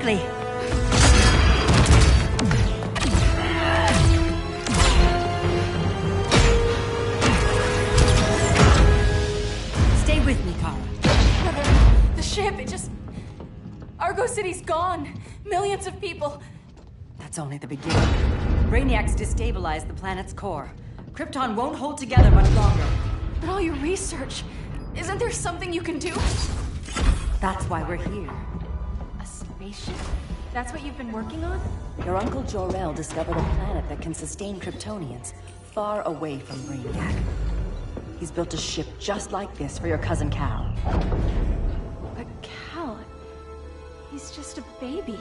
quickly. Stay with me, Kara. Brother, the ship, it just... Argo City's gone. Millions of people. That's only the beginning. Brainiac's destabilized the planet's core. Krypton won't hold together much longer. But all your research, isn't there something you can do? That's why we're here. A spaceship? That's what you've been working on? Your uncle Jor-El discovered a planet that can sustain Kryptonians, far away from Brainiac. He's built a ship just like this for your cousin Cal. But Cal... he's just a baby.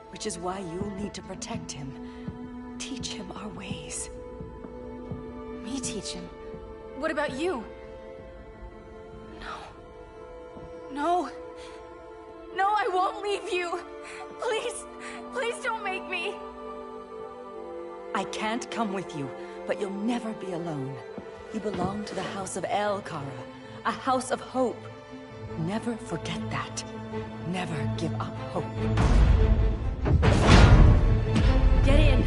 Which is why you'll need to protect him. Teach him our ways. Me teach him? What about you? No, I won't leave you. Please don't make me. I can't come with you, but you'll never be alone. You belong to the House of El, Kara. A house of hope. Never forget that. Never give up hope. Get in.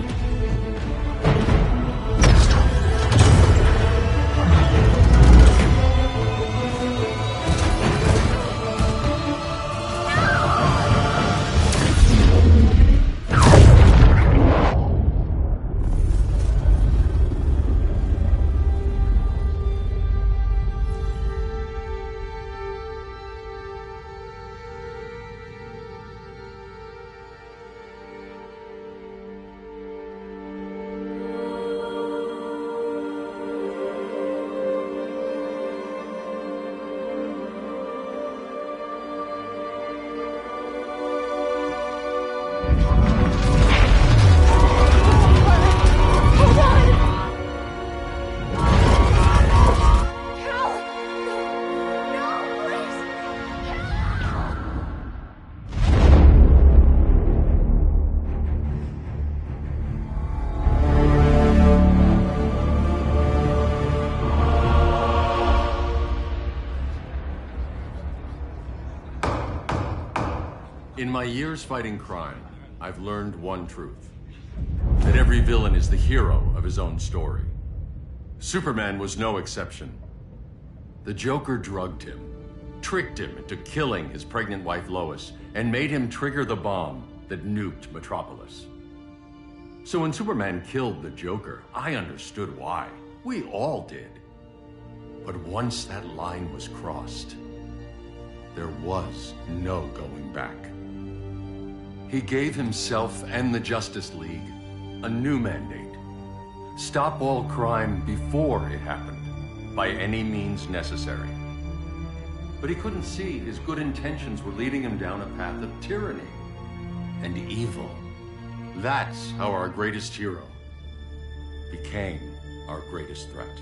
In my years fighting crime, I've learned one truth. That every villain is the hero of his own story. Superman was no exception. The Joker drugged him, tricked him into killing his pregnant wife Lois, and made him trigger the bomb that nuked Metropolis. So when Superman killed the Joker, I understood why. We all did. But once that line was crossed, there was no going back. He gave himself and the Justice League a new mandate. Stop all crime before it happened, by any means necessary. But he couldn't see his good intentions were leading him down a path of tyranny and evil. That's how our greatest hero became our greatest threat.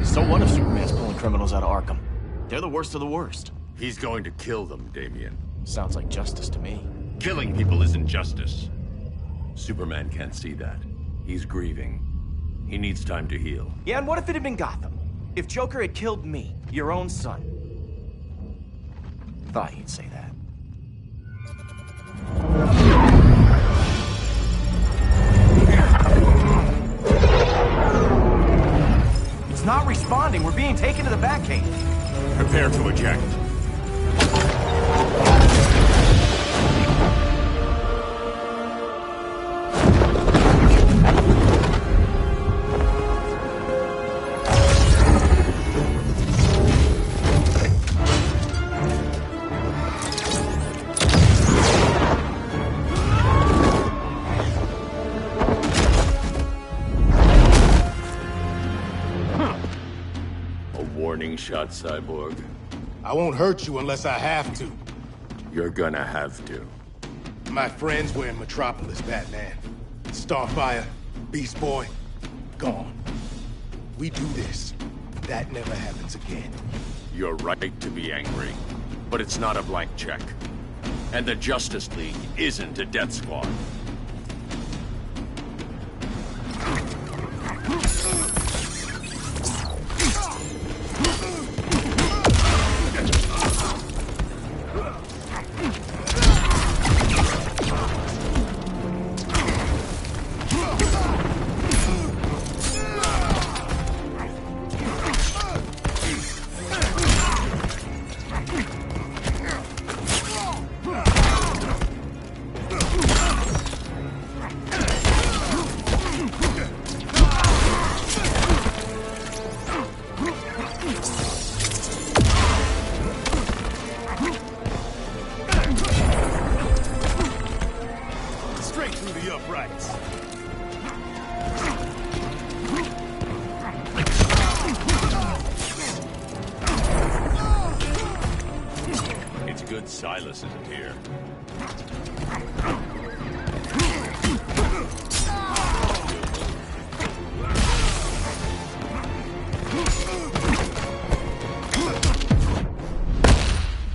So what if Superman's pulling criminals out of Arkham? They're the worst of the worst. He's going to kill them, Damian. Sounds like justice to me. Killing people isn't justice. Superman can't see that. He's grieving. He needs time to heal. Yeah, and what if it had been Gotham? If Joker had killed me, your own son? Thought he'd say that. It's not responding. We're being taken to the Batcave. Prepare to eject. Warning shot, Cyborg. I won't hurt you unless I have to. You're gonna have to. My friends were in Metropolis, Batman. Starfire, Beast Boy, gone. We do this. That never happens again. You're right to be angry, but it's not a blank check. And the Justice League isn't a death squad.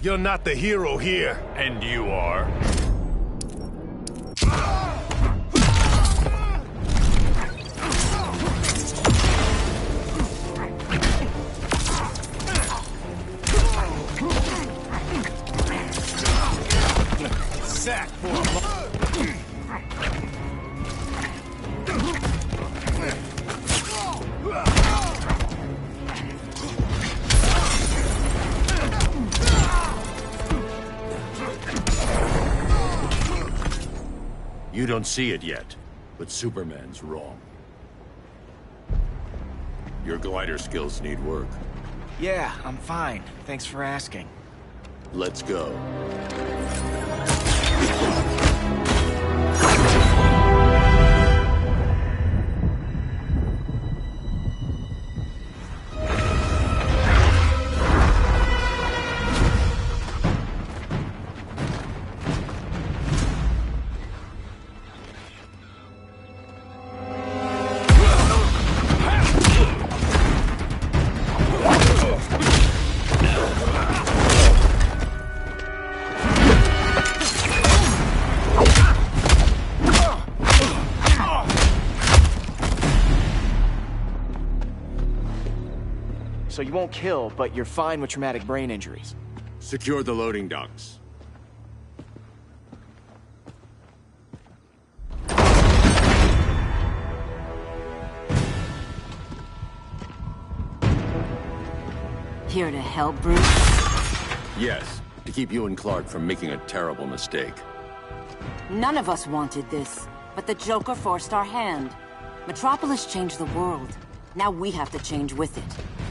You're not the hero here. And you are? Sack for a You don't see it yet, but Superman's wrong. Your glider skills need work. Yeah, I'm fine. Thanks for asking. Let's go. So you won't kill, but you're fine with traumatic brain injuries. Secure the loading docks. Here to help, Bruce? Yes, to keep you and Clark from making a terrible mistake. None of us wanted this, but the Joker forced our hand. Metropolis changed the world. Now we have to change with it.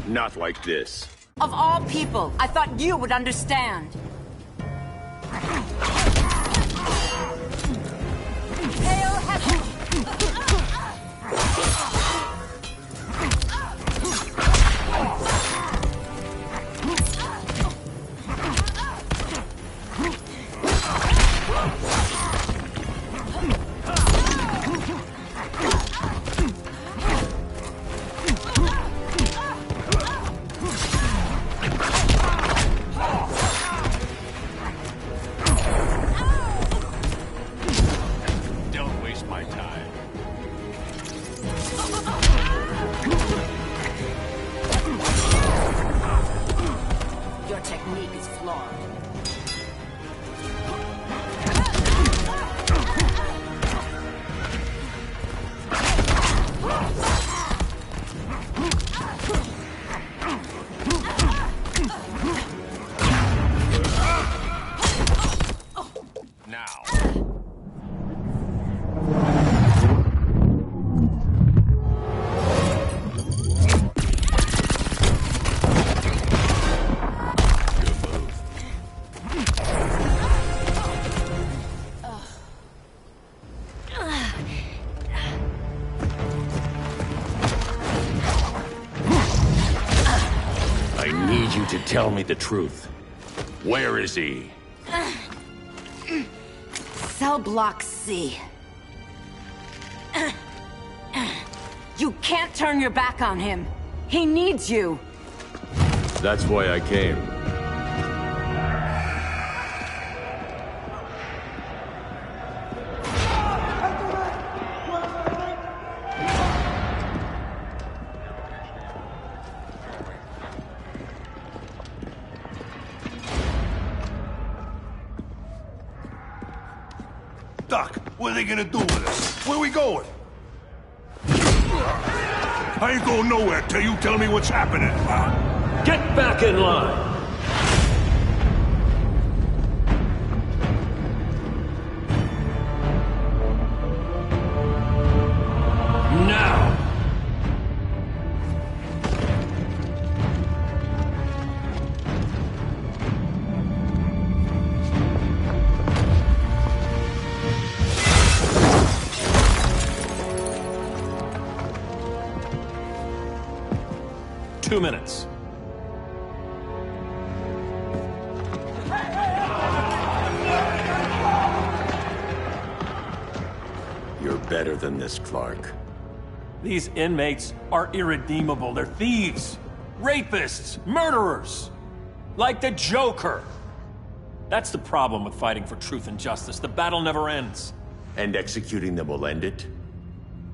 Not like this. Of all people, I thought you would understand. Hail Hector! Don't waste my time. Your technique is flawed. Now. I need you to tell me the truth. Where is he? Cell Block C. You can't turn your back on him. He needs you. That's why I came. Doc, what are they gonna do with us? Where we going? I ain't going nowhere till you tell me what's happening. Get back in line! Now! Two minutes. better than this, Clark. These inmates are irredeemable. They're thieves, rapists, murderers. Like the Joker. That's the problem with fighting for truth and justice. The battle never ends. And executing them will end it?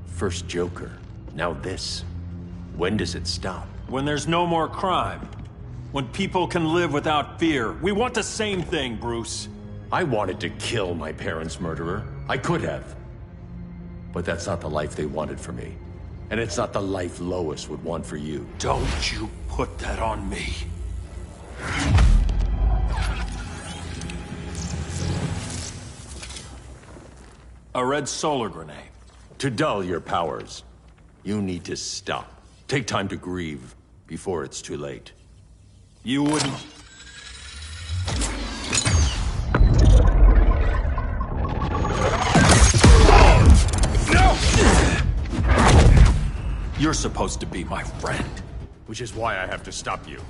First Joker, now this. When does it stop? When there's no more crime. When people can live without fear. We want the same thing, Bruce. I wanted to kill my parents' murderer. I could have. But that's not the life they wanted for me. And it's not the life Lois would want for you. Don't you put that on me. A red solar grenade. To dull your powers, you need to stop. Take time to grieve before it's too late. You wouldn't... No! You're supposed to be my friend. Which is why I have to stop you.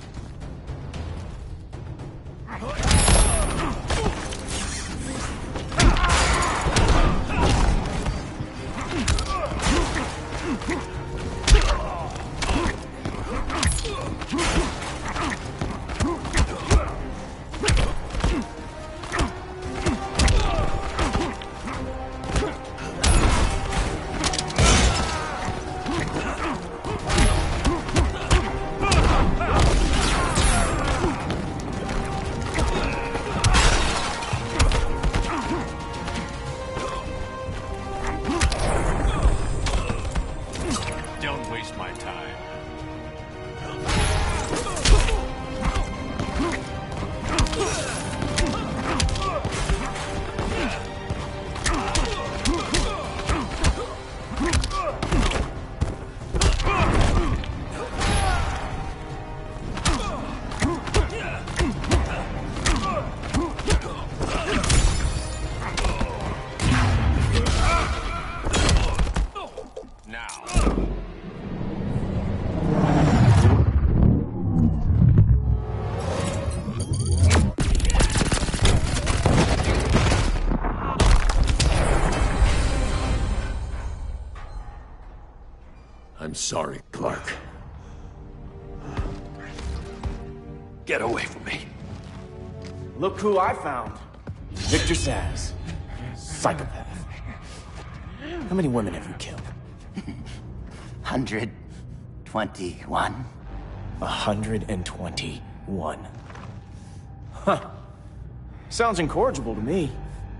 Don't waste my time. I'm sorry, Clark. Get away from me. Look who I found. Victor Zsasz. Psychopath. How many women have you killed? 121. 121. Huh. Sounds incorrigible to me.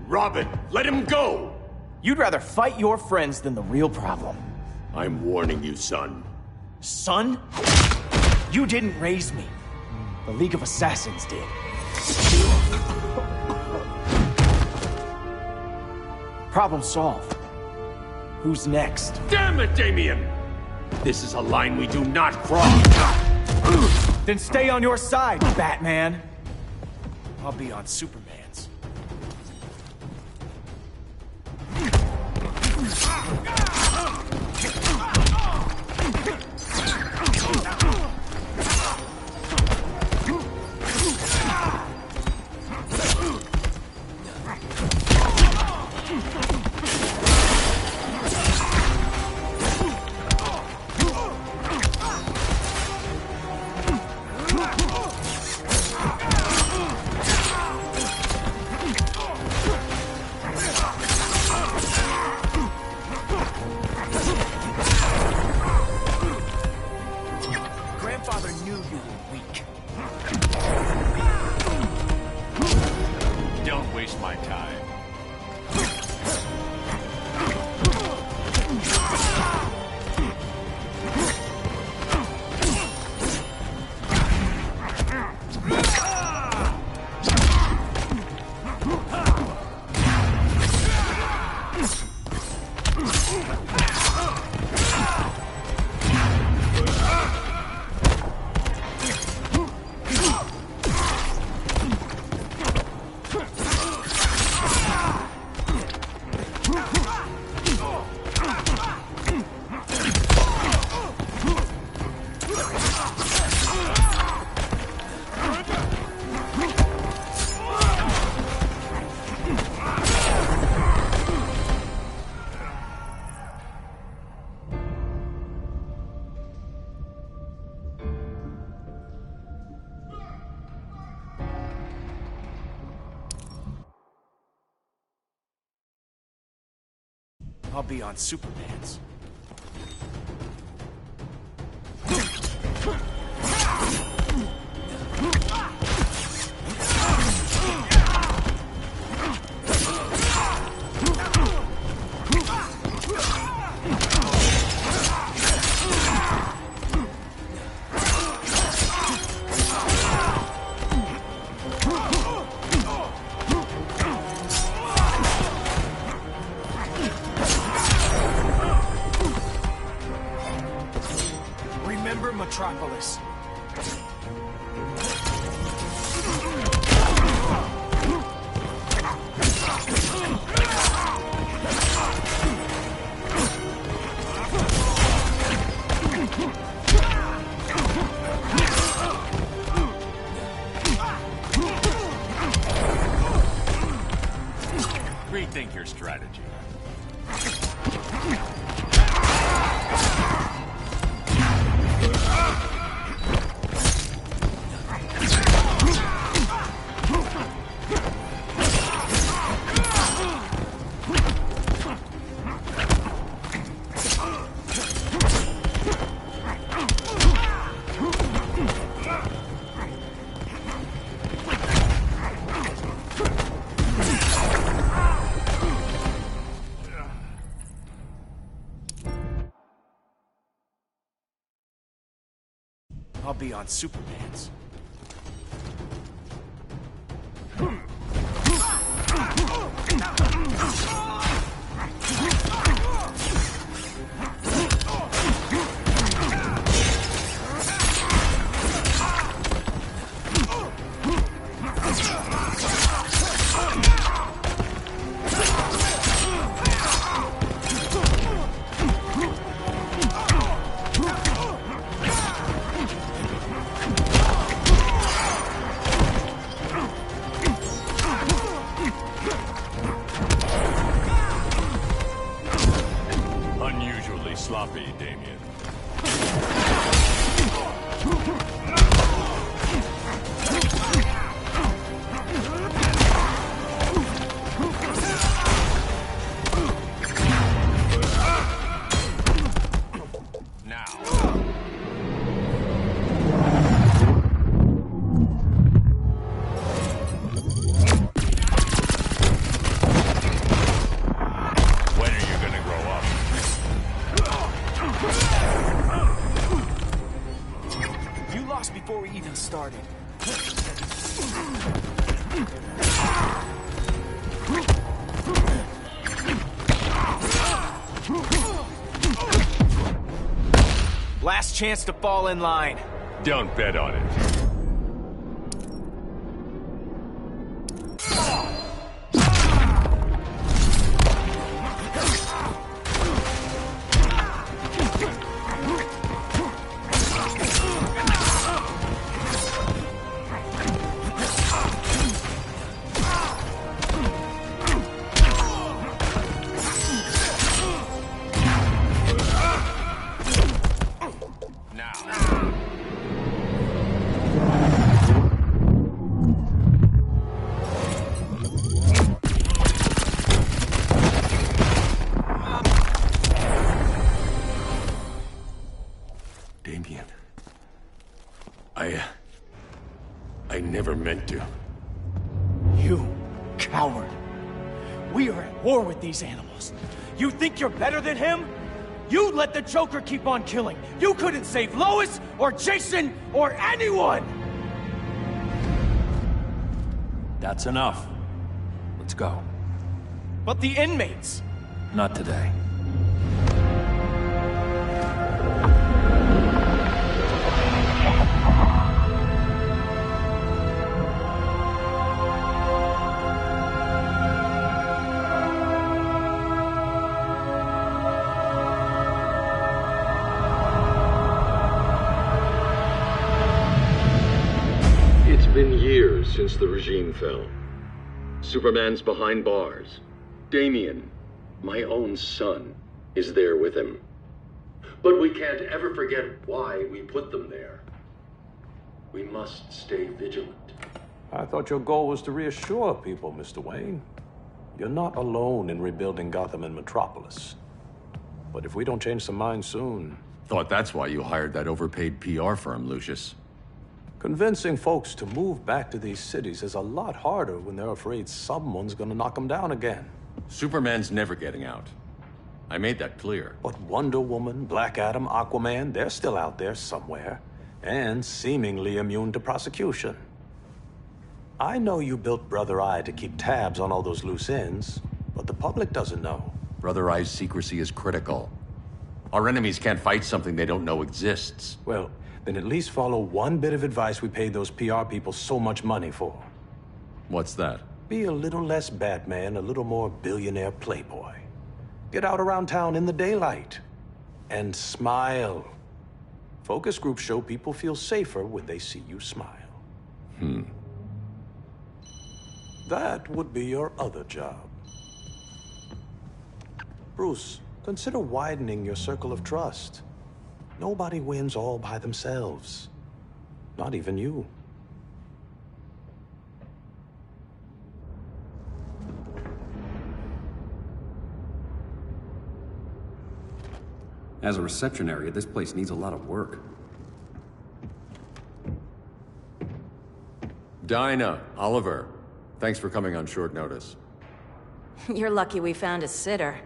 Robin, let him go! You'd rather fight your friends than the real problem. I'm warning you, son. Son? You didn't raise me. The League of Assassins did. Problem solved. Who's next? Damn it, Damien! This is a line we do not cross! Then stay on your side, Batman. I'll be on Superman's. Grandfather knew you were weak. Don't waste my time. I'll be on Superman's. Remember Metropolis. Rethink your strategy. I'll be on Superman's. Unusually sloppy, Damien. Before we even started. Last chance to fall in line. Don't bet on it. Damien. I never meant to. You coward. We are at war with these animals. You think you're better than him? You let the Joker keep on killing. You couldn't save Lois or Jason or anyone! That's enough. Let's go. But the inmates. Not today. It's been years since the regime fell. Superman's behind bars. Damien, my own son, is there with him. But we can't ever forget why we put them there. We must stay vigilant. I thought your goal was to reassure people, Mr. Wayne. You're not alone in rebuilding Gotham and Metropolis. But if we don't change some minds soon... Thought that's why you hired that overpaid PR firm, Lucius. Convincing folks to move back to these cities is a lot harder when they're afraid someone's gonna knock them down again. Superman's never getting out. I made that clear. But Wonder Woman, Black Adam, Aquaman, they're still out there somewhere. And seemingly immune to prosecution. I know you built Brother Eye to keep tabs on all those loose ends, but the public doesn't know. Brother Eye's secrecy is critical. Our enemies can't fight something they don't know exists. Well, then at least follow one bit of advice we paid those PR people so much money for. What's that? Be a little less Batman, a little more billionaire playboy. Get out around town in the daylight. And smile. Focus groups show people feel safer when they see you smile. That would be your other job. Bruce, consider widening your circle of trust. Nobody wins all by themselves. Not even you. As a reception area, this place needs a lot of work. Dinah, Oliver, thanks for coming on short notice. You're lucky we found a sitter.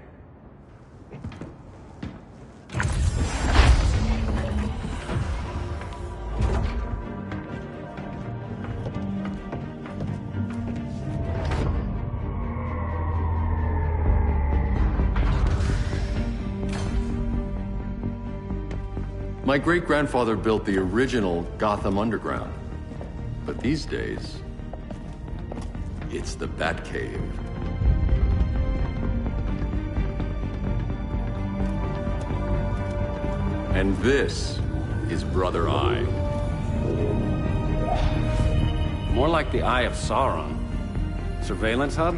My great-grandfather built the original Gotham Underground. But these days, it's the Batcave. And this is Brother Eye. More like the Eye of Sauron. Surveillance hub?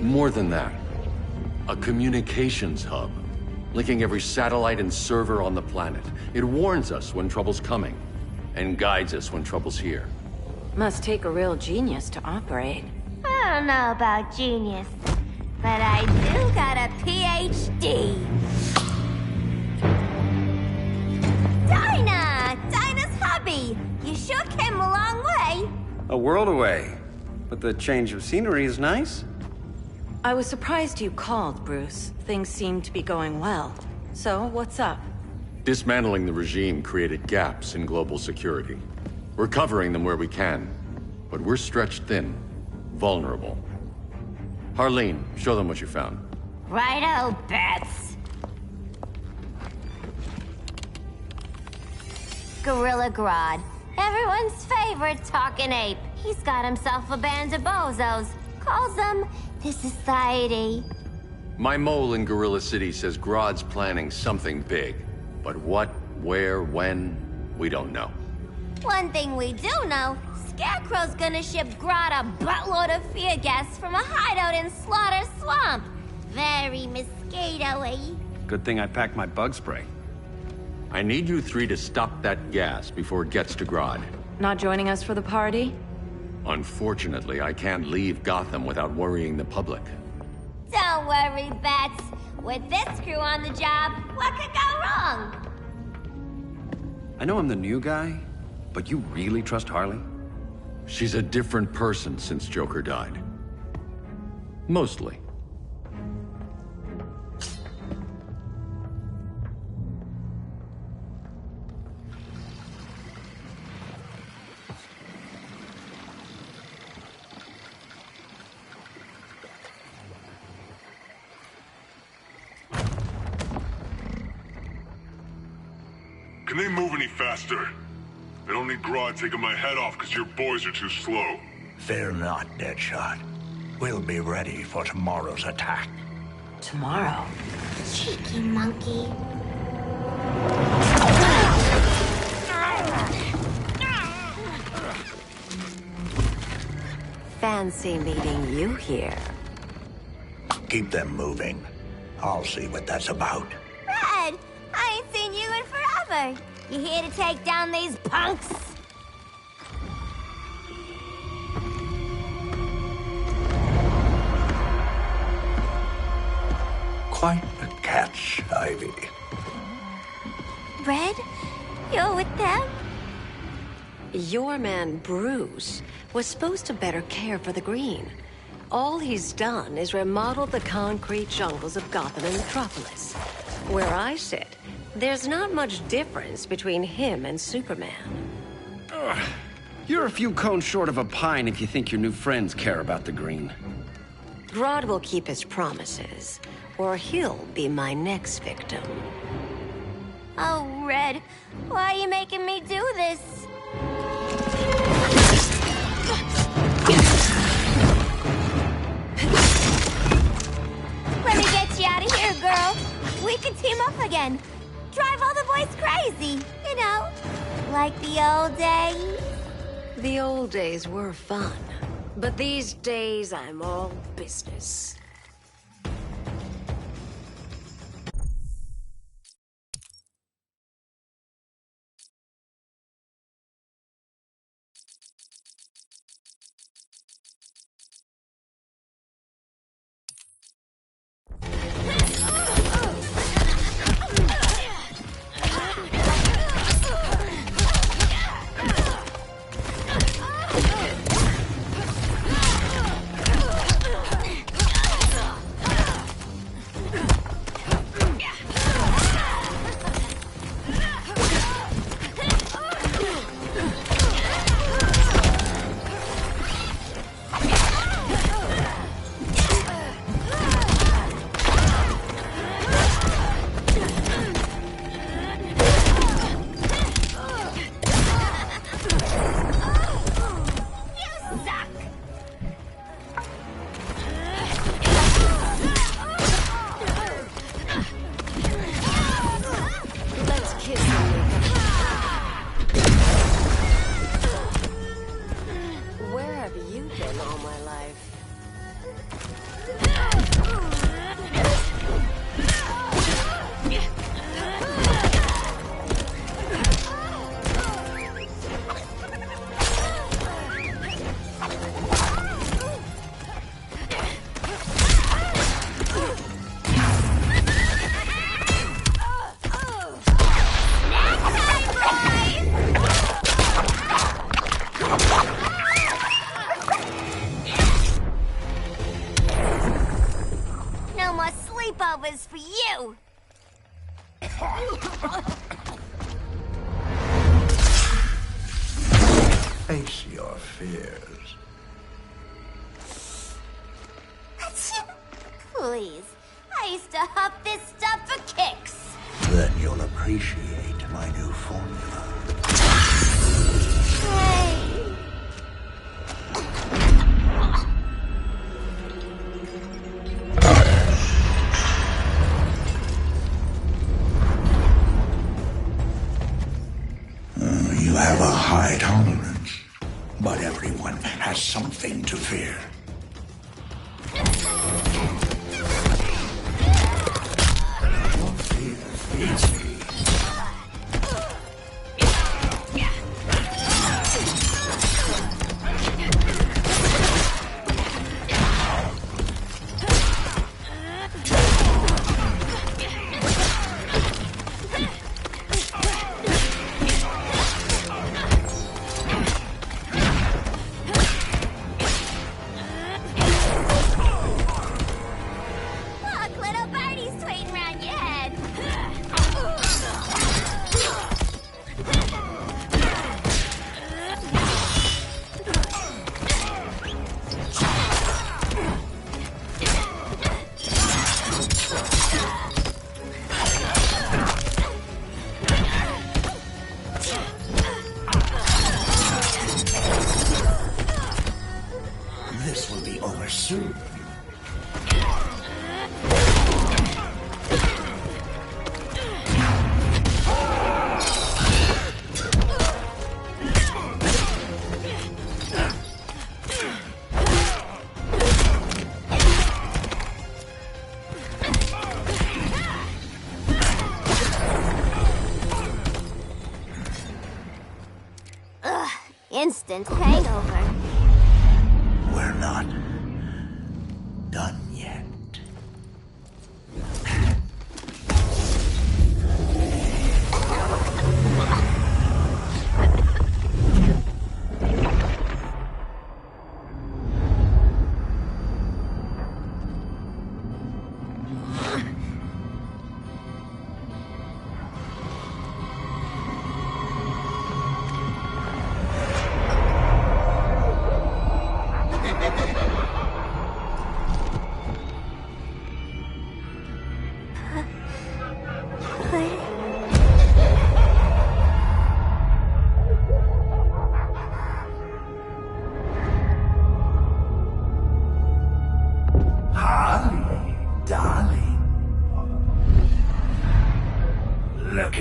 More than that. A communications hub. Linking every satellite and server on the planet. It warns us when trouble's coming, and guides us when trouble's here. Must take a real genius to operate. I don't know about genius, but I do got a PhD. Dinah's hubby! You sure came a long way. A world away. But the change of scenery is nice. I was surprised you called, Bruce. Things seem to be going well. So, what's up? Dismantling the regime created gaps in global security. We're covering them where we can, but we're stretched thin, vulnerable. Harleen, show them what you found. Righto, Bats. Gorilla Grodd, everyone's favorite talking ape. He's got himself a band of bozos. Calls them the Society. My mole in Gorilla City says Grodd's planning something big. But what, where, when, we don't know. One thing we do know, Scarecrow's gonna ship Grodd a buttload of fear gas from a hideout in Slaughter Swamp. Very mosquito-y. Good thing I packed my bug spray. I need you three to stop that gas before it gets to Grodd. Not joining us for the party? Unfortunately, I can't leave Gotham without worrying the public. Don't worry, Bats. With this crew on the job, what could go wrong? I know I'm the new guy, but you really trust Harley? She's a different person since Joker died. Mostly. Can they move any faster? I don't need Grodd taking my head off because your boys are too slow. Fear not, Deadshot. We'll be ready for tomorrow's attack. Tomorrow? Cheeky monkey. Fancy meeting you here. Keep them moving. I'll see what that's about. Red, I ain't seen you in forever. You here to take down these punks? Quite the catch, Ivy. Red? You're with them? Your man, Bruce, was supposed to better care for the Green. All he's done is remodel the concrete jungles of Gotham and Metropolis. Where I sit, there's not much difference between him and Superman. You're a few cones short of a pine if you think your new friends care about the Green. Grodd will keep his promises, or he'll be my next victim. Oh, Red, why are you making me do this? Let me get you out of here, girl. We can team up again. Drive all the boys crazy, you know, like the old days. The old days were fun, but these days I'm all business. Sleepovers for you! Face your fears. Please, I used to huff this stuff for kicks. Then you'll appreciate my new formula. Hey. You have a high tolerance, but everyone has something to fear. Your fear feeds me. This will be over soon. Ugh, instant hangover. We're not done yet.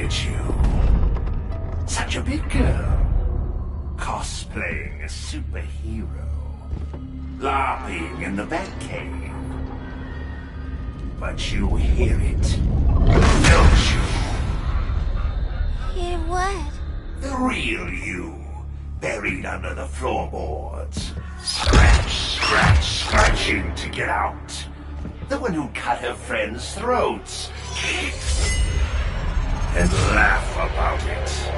at you. Such a big girl. Cosplaying a superhero. LARPing in the Batcave. But you hear it, don't you? Hear what? The real you, buried under the floorboards. Scratching to get out. The one who cut her friends' throats, kicked, and laugh about it.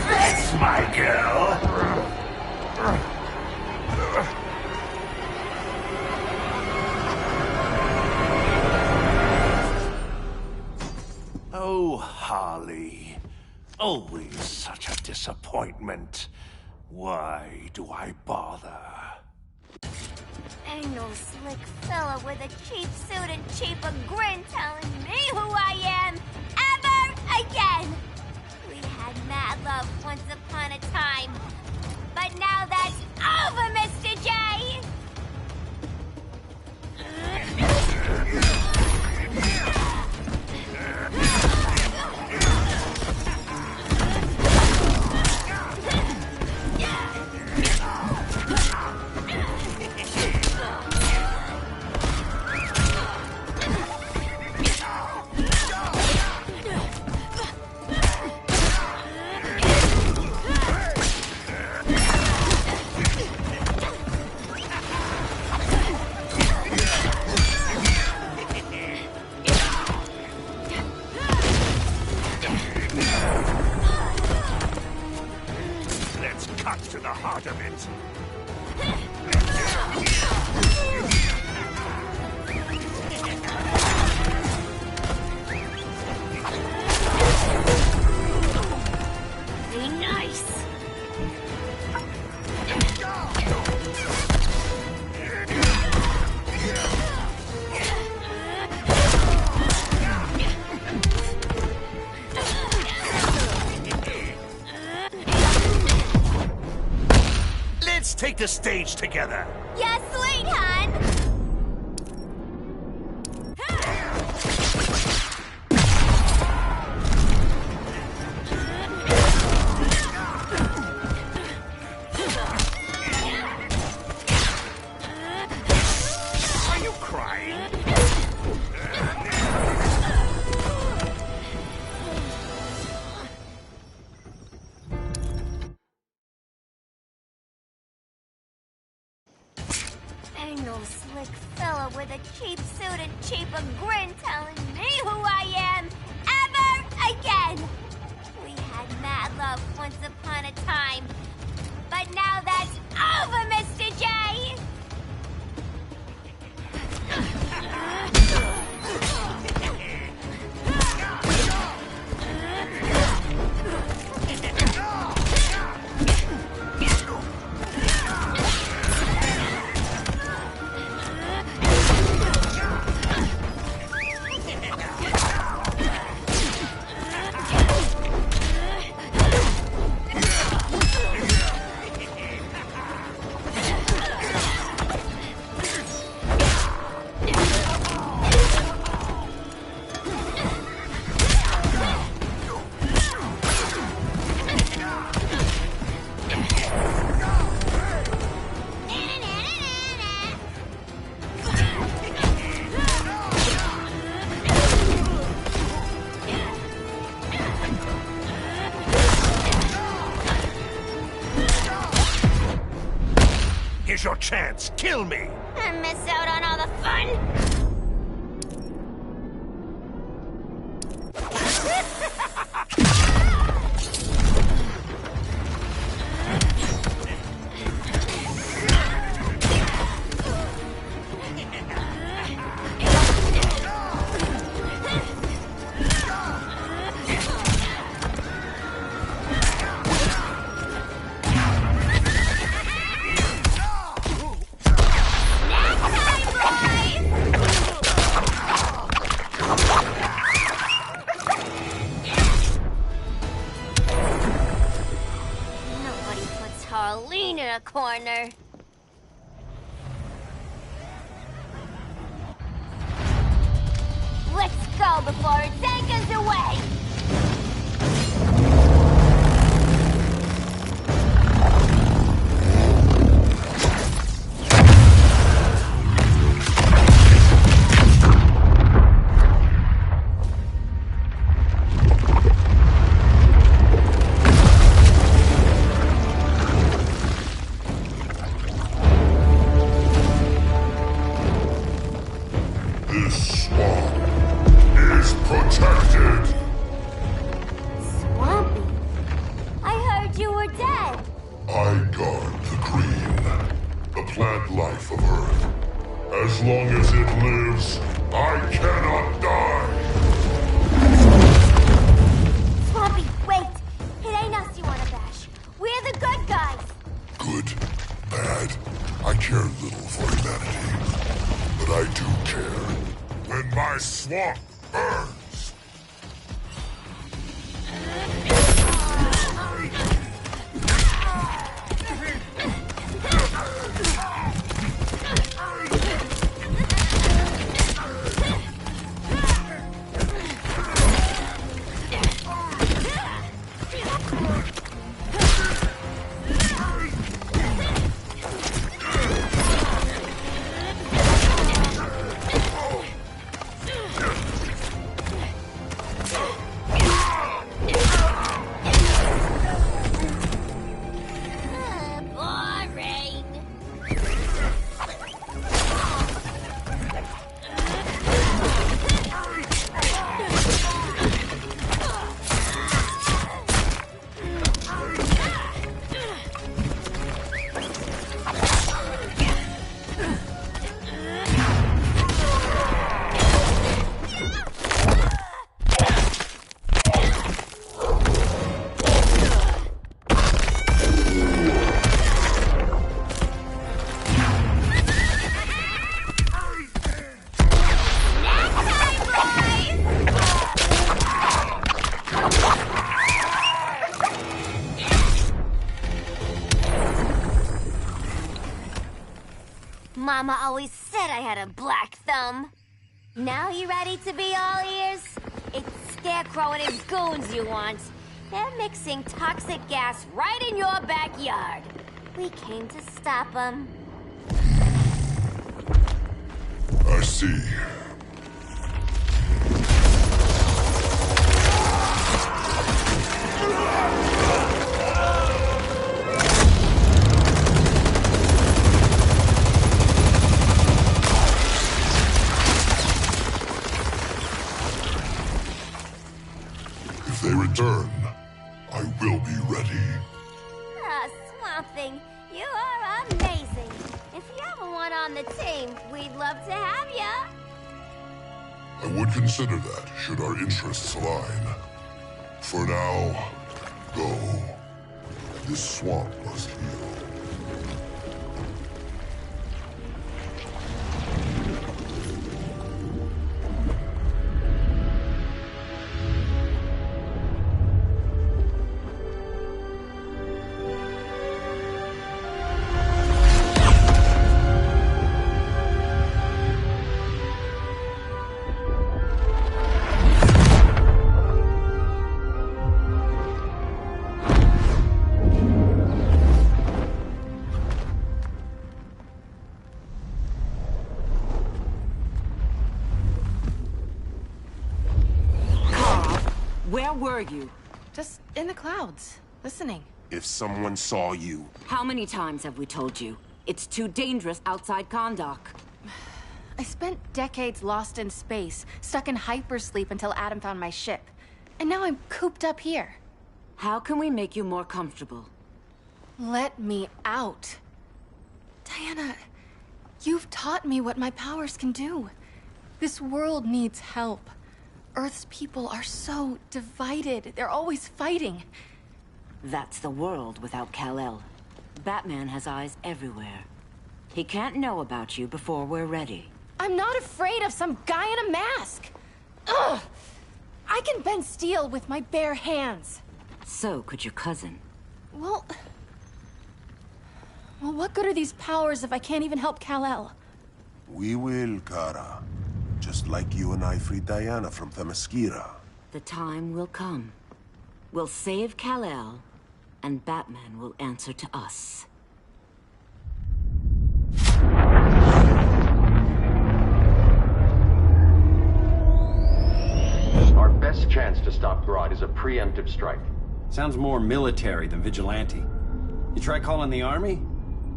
That's my girl. Oh, Harley. Always such a disappointment. Why do I bother? Ain't no slick fella with a cheap suit and cheaper grin telling me who I am ever again. We had mad love once upon a time, but now that's over, Mr. J. To the heart of it. Be nice. Let's take the stage together. Yeah, sweet, hon. Are you crying? Ain't no slick fella with a cheap suit and cheaper grin telling me who I am ever again. We had mad love once upon a time, but now that's over, Mr. J. Here's your chance. Kill me. I miss out on all the fun. Harleen in a corner. Let's go before it anchors away! This swamp is protected! Swampy? I heard you were dead. I guard the green, the plant life of Earth. As long as it lives, I cannot die! Swampy, wait! It ain't us you wanna bash. We're the good guys! Good, bad, I care little for humanity. But I do care when my swamp burns! Boring! Mama always said I had a black thumb. Now you ready to be all ears? It's Scarecrow and his goons you want. They're mixing toxic gas right in your backyard. We came to stop them. I see. If they return, I will be ready. Ah, Swamp Thing, you are amazing. If you ever want on the team, we'd love to have ya. I would consider that, should our interests align. For now, go. This swamp must heal. Where were you? Just in the clouds, listening. If someone saw you... How many times have we told you? It's too dangerous outside Kahndaq. I spent decades lost in space, stuck in hypersleep until Adam found my ship. And now I'm cooped up here. How can we make you more comfortable? Let me out. Diana, you've taught me what my powers can do. This world needs help. Earth's people are so divided. They're always fighting. That's the world without Kal-El. Batman has eyes everywhere. He can't know about you before we're ready. I'm not afraid of some guy in a mask. Ugh! I can bend steel with my bare hands. So could your cousin. Well, what good are these powers if I can't even help Kal-El? We will, Kara. Just like you and I freed Diana from Themyscira. The time will come. We'll save Kal-El, and Batman will answer to us. Our best chance to stop Grodd is a preemptive strike. Sounds more military than vigilante. You try calling the army?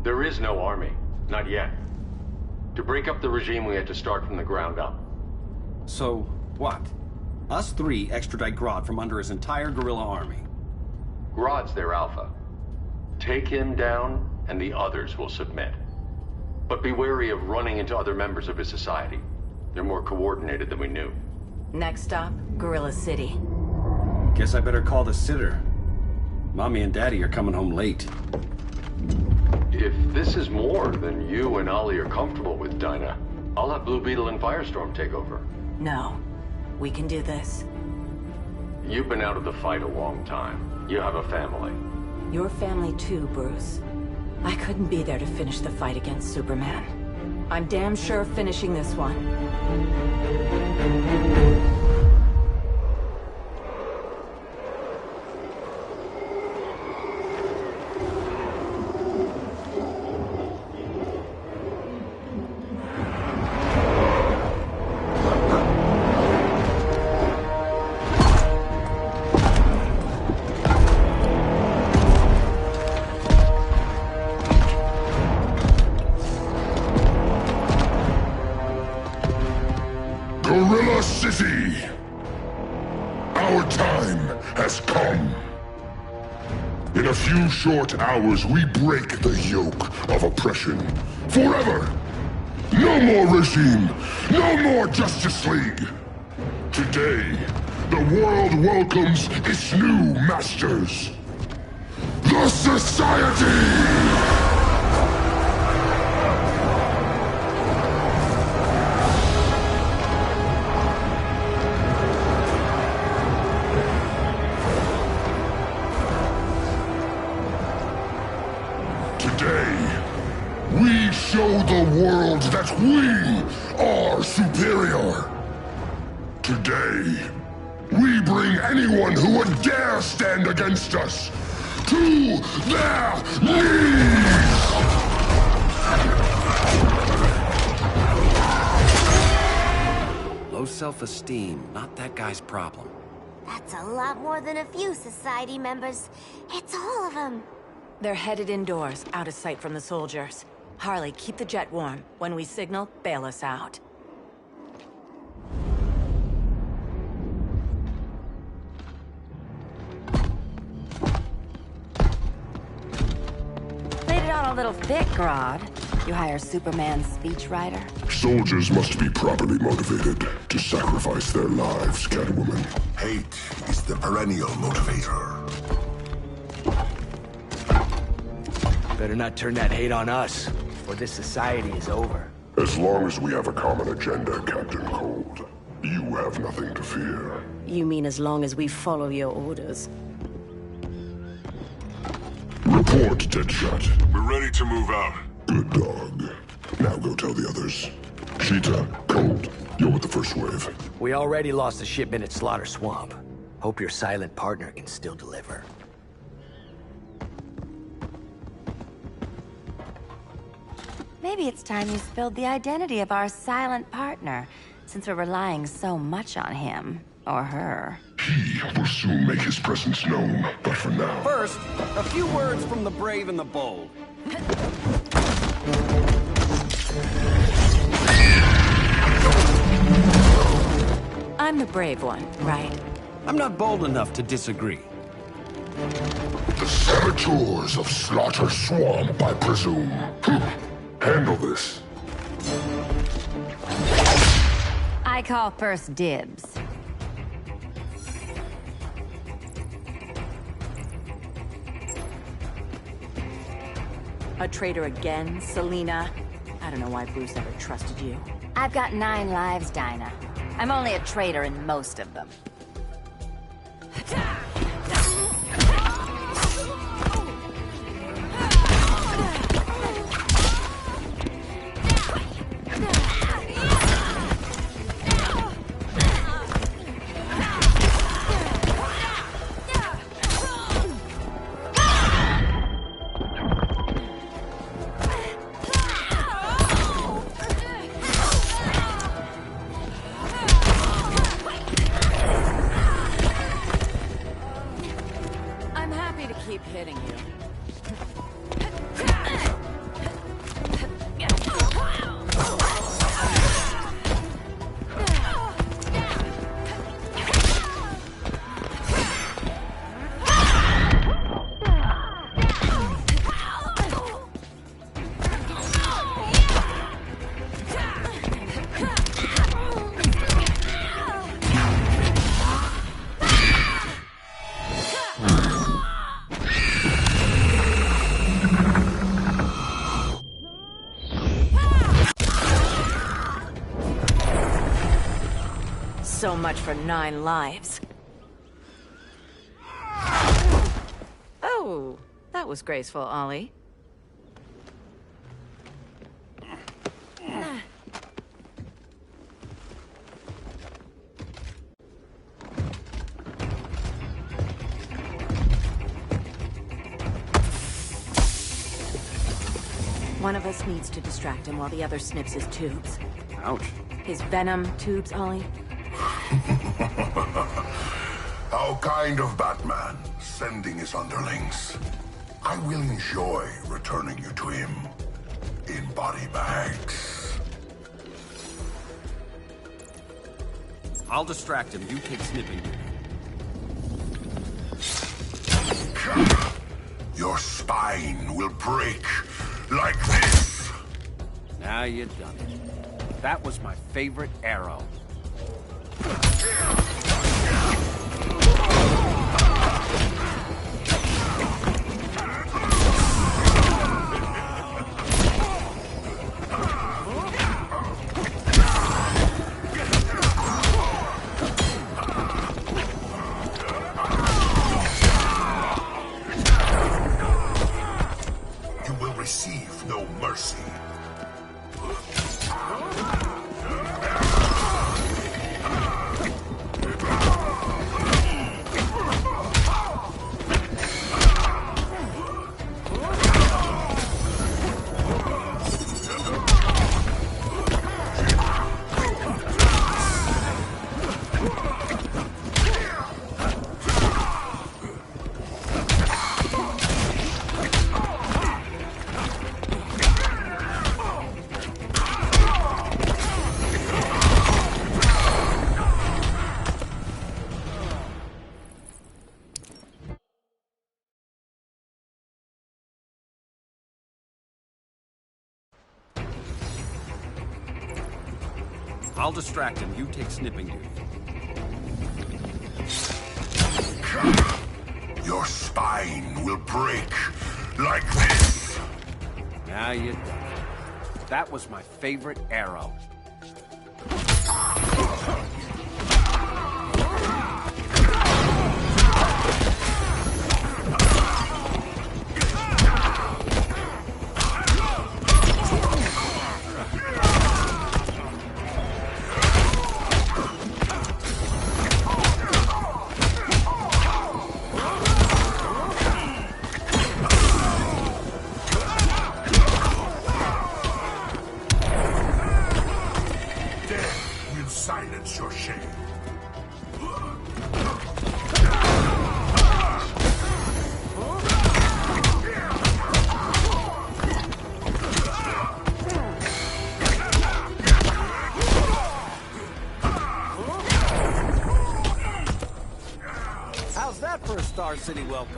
There is no army. Not yet. To break up the regime, we had to start from the ground up. So, what? Us three extradite Grodd from under his entire guerrilla army. Grodd's their alpha. Take him down, and the others will submit. But be wary of running into other members of his society. They're more coordinated than we knew. Next stop, Gorilla City. Guess I better call the sitter. Mommy and Daddy are coming home late. If this is more than you and Ollie are comfortable with, Dinah, I'll have Blue Beetle and Firestorm take over. No. We can do this. You've been out of the fight a long time. You have a family. Your family too, Bruce. I couldn't be there to finish the fight against Superman. I'm damn sure finishing this one. Gorilla City! Our time has come. In a few short hours, we break the yoke of oppression. Forever! No more regime! No more Justice League! Today, the world welcomes its new masters. The Society! We show the world that we are superior. Today, we bring anyone who would dare stand against us to their knees! Low self-esteem, not that guy's problem. That's a lot more than a few Society members. It's all of them. They're headed indoors, out of sight from the soldiers. Harley, keep the jet warm. When we signal, bail us out. Laid it on a little thick, Grodd. You hire Superman's speechwriter? Soldiers must be properly motivated to sacrifice their lives, Catwoman. Hate is the perennial motivator. Better not turn that hate on us, or this society is over. As long as we have a common agenda, Captain Cold, you have nothing to fear. You mean as long as we follow your orders? Report, Deadshot. We're ready to move out. Good dog. Now go tell the others. Cheetah, Cold, you're with the first wave. We already lost a shipment at Slaughter Swamp. Hope your silent partner can still deliver. Maybe it's time you spilled the identity of our silent partner, since we're relying so much on him. Or her. He will soon make his presence known, but for now... First, a few words from the brave and the bold. I'm the brave one, right? I'm not bold enough to disagree. The saboteurs of Slaughter Swamp, I presume. Handle this. I call first dibs. A traitor again, Selina? I don't know why Bruce ever trusted you. I've got 9 lives, Dinah. I'm only a traitor in most of them. keep hitting you. So much for 9 lives. Oh, that was graceful, Ollie. One of us needs to distract him while the other snips his tubes. Ouch. His venom tubes, Ollie. How kind of Batman, sending his underlings. I will enjoy returning you to him in body bags. I'll distract him. You take snipping. Your spine will break like this. Now you've done it. That was my favorite arrow. You will receive no mercy. I'll distract him. You take snipping duty. Your spine will break like this. Now you've done it. That was my favorite arrow. Silence your shame. How's that for a Star City welcome?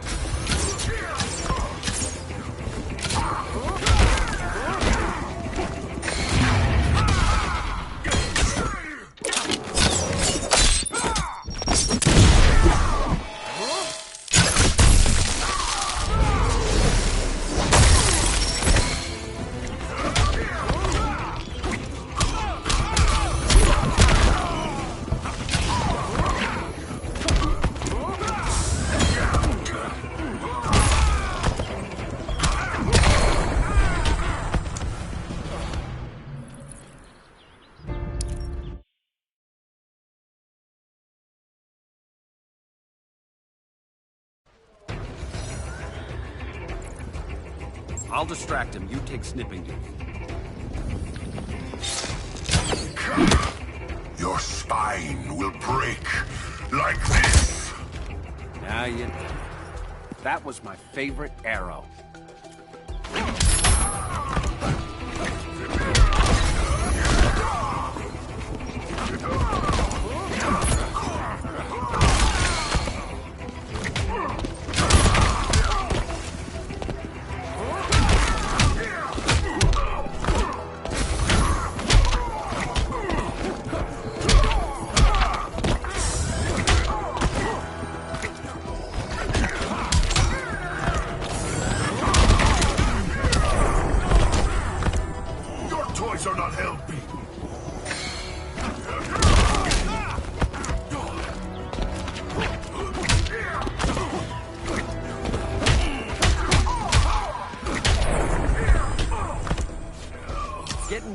I'll distract him. You take snipping duty. Your spine will break like this. Now you've done it. That was my favorite arrow.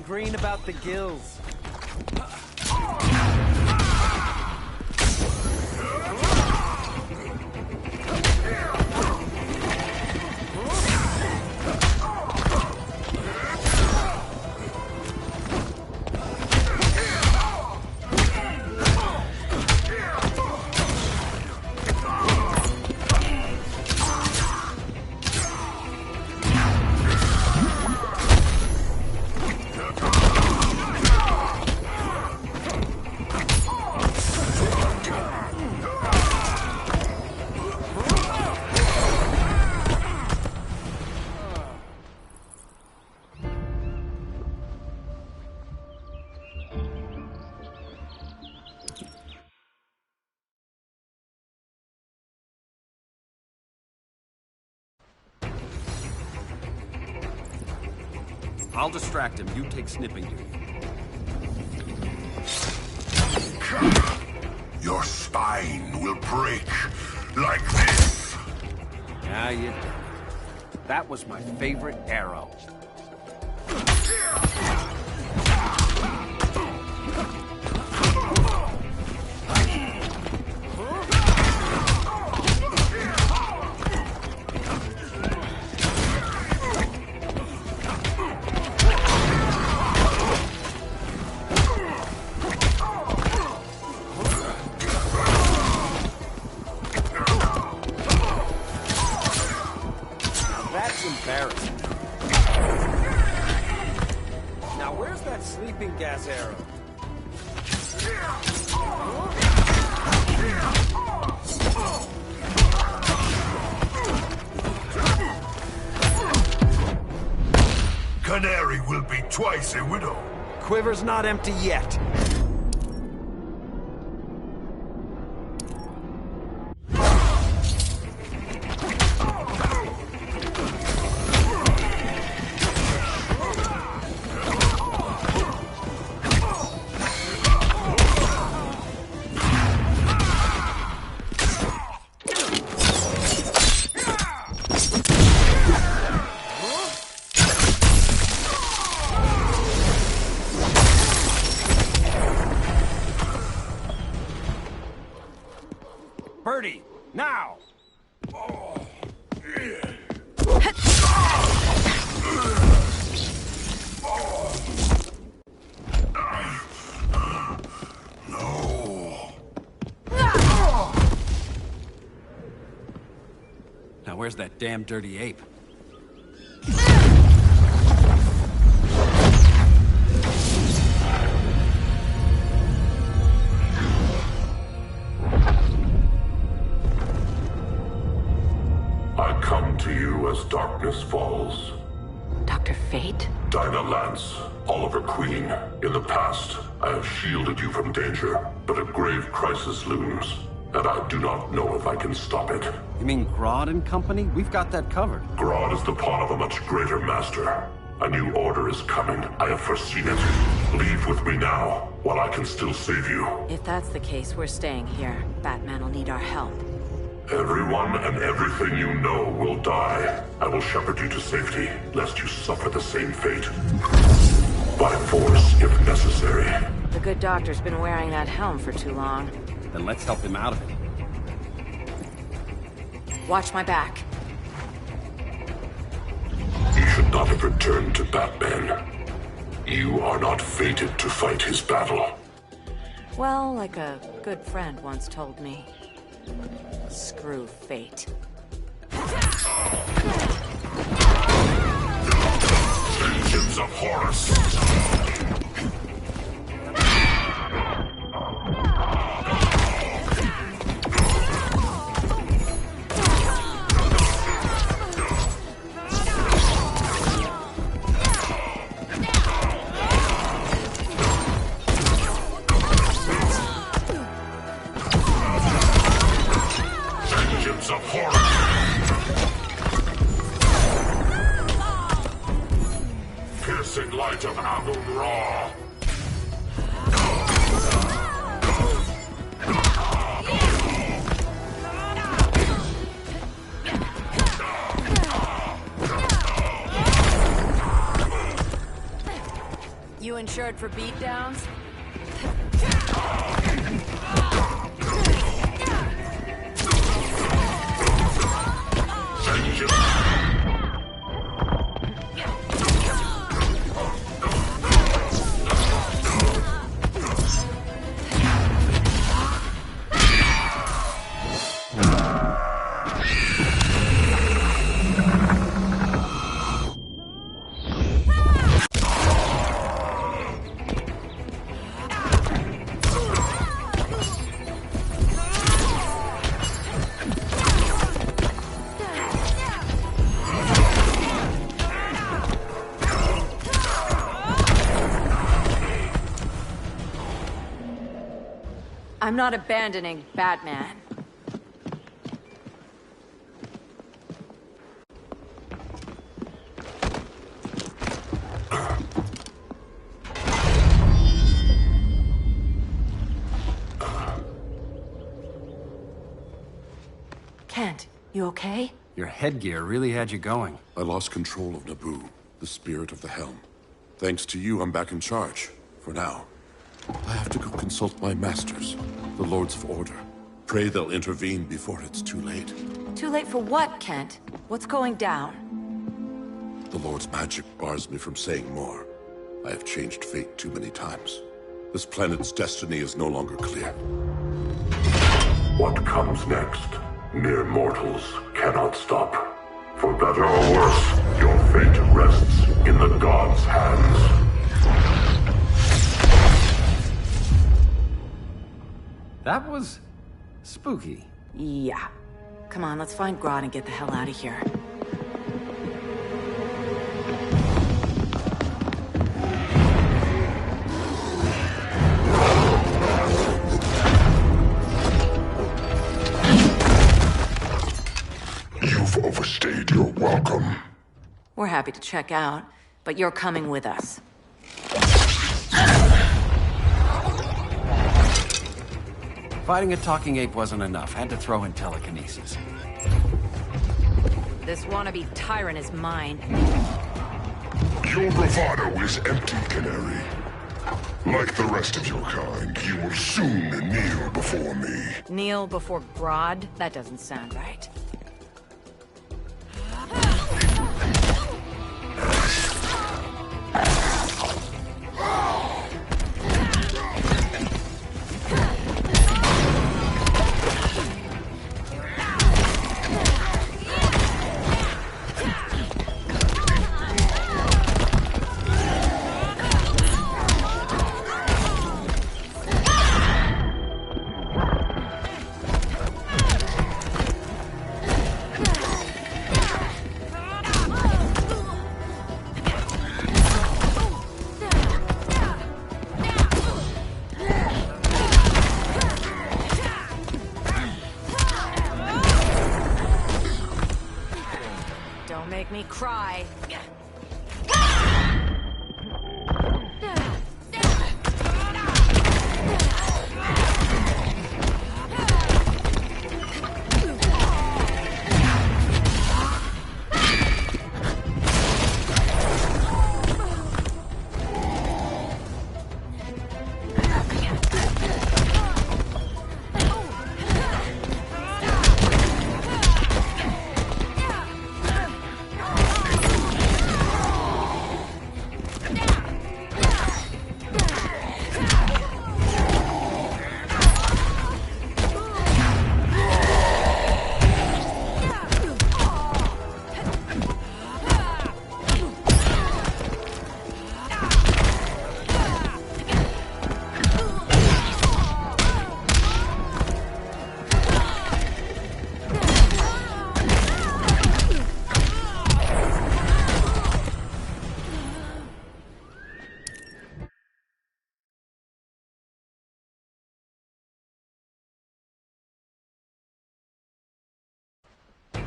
Green about the gills. I'll distract him. You take snipping duty. Your spine will break like this. Ah, you did. That was my favorite arrow. Embarrassing. Now, where's that sleeping gas arrow? Canary will be twice a widow. Quiver's not empty yet. Birdie, now! Now where's that damn dirty ape? I come to you as darkness falls. Dr. Fate? Dinah Lance, Oliver Queen. In the past, I have shielded you from danger, but a grave crisis looms, and I do not know if I can stop it. You mean Grodd and company? We've got that covered. Grodd is the pawn of a much greater master. A new order is coming. I have foreseen it. Leave with me now, while I can still save you. If that's the case, we're staying here. Batman will need our help. Everyone and everything you know will die. I will shepherd you to safety, lest you suffer the same fate. By force, if necessary. The good doctor's been wearing that helm for too long. Then let's help him out of it. Watch my back. You should not have returned to Batman. You are not fated to fight his battle. Well, like a good friend once told me. Screw fate. Vengeance of Horus! Light of Amun-Ra! You insured for beatdowns? I'm not abandoning Batman. Kent, you okay? Your headgear really had you going. I lost control of Naboo, the spirit of the helm. Thanks to you, I'm back in charge. For now. I have to go consult my masters, the Lords of Order. Pray they'll intervene before it's too late. Too late for what, Kent? What's going down? The Lord's magic bars me from saying more. I have changed fate too many times. This planet's destiny is no longer clear. What comes next? Mere mortals cannot stop. For better or worse, your fate rests in the gods' hands. That was spooky. Yeah. Come on, let's find Grodd and get the hell out of here. You've overstayed your welcome. We're happy to check out, but you're coming with us. Fighting a talking ape wasn't enough. Had to throw in telekinesis. This wannabe tyrant is mine. Your bravado is empty, Canary. Like the rest of your kind, you will soon kneel before me. Kneel before Grodd? That doesn't sound right. Make me cry.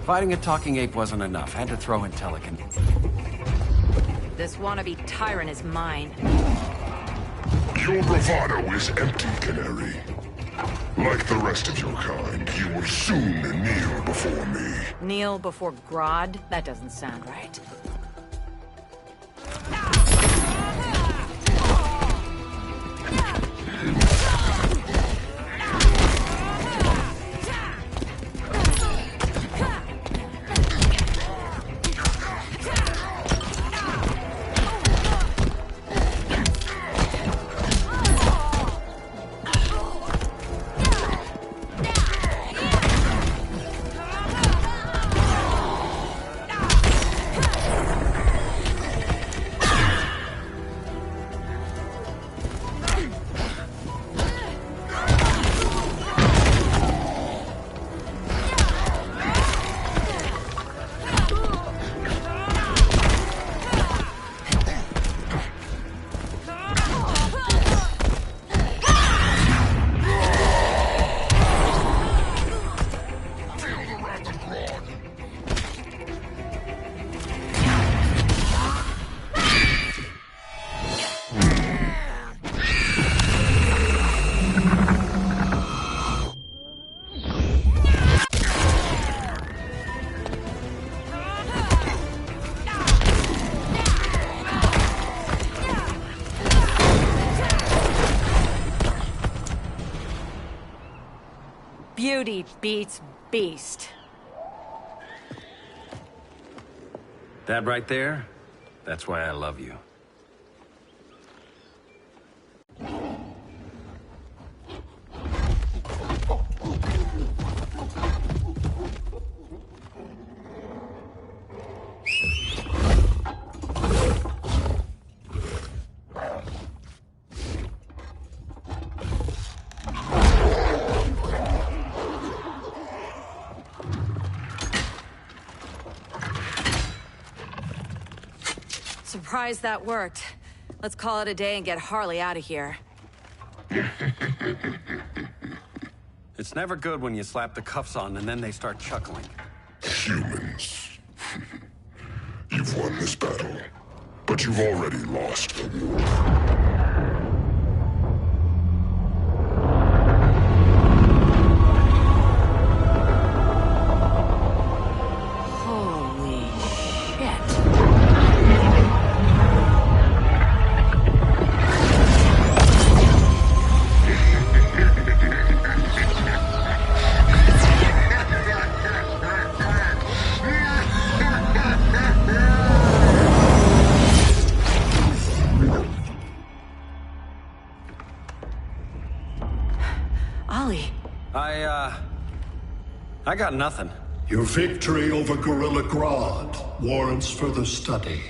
Fighting a talking ape wasn't enough. Had to throw in telekinesis. This wannabe tyrant is mine. Your bravado is empty, Canary. Like the rest of your kind, you will soon kneel before me. Kneel before Grodd? That doesn't sound right. Beauty beats beast. That right there? That's why I love you. Surprised that worked. Let's call it a day and get Harley out of here. It's never good when you slap the cuffs on and then they start chuckling. Humans. You've won this battle, but you've already lost the war. I got nothing. Your victory over Gorilla Grodd warrants further study.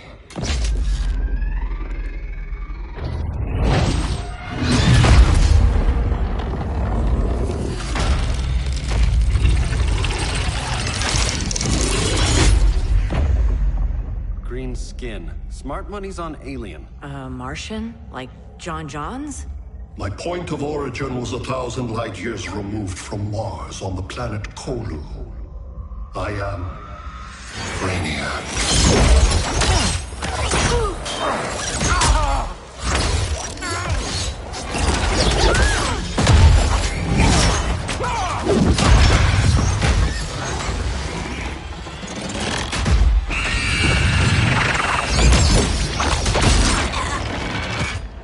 Green skin. Smart money's on alien. Martian? Like John Johns? My point of origin was 1,000 light years removed from Mars on the planet Kolu. I am Brainiac.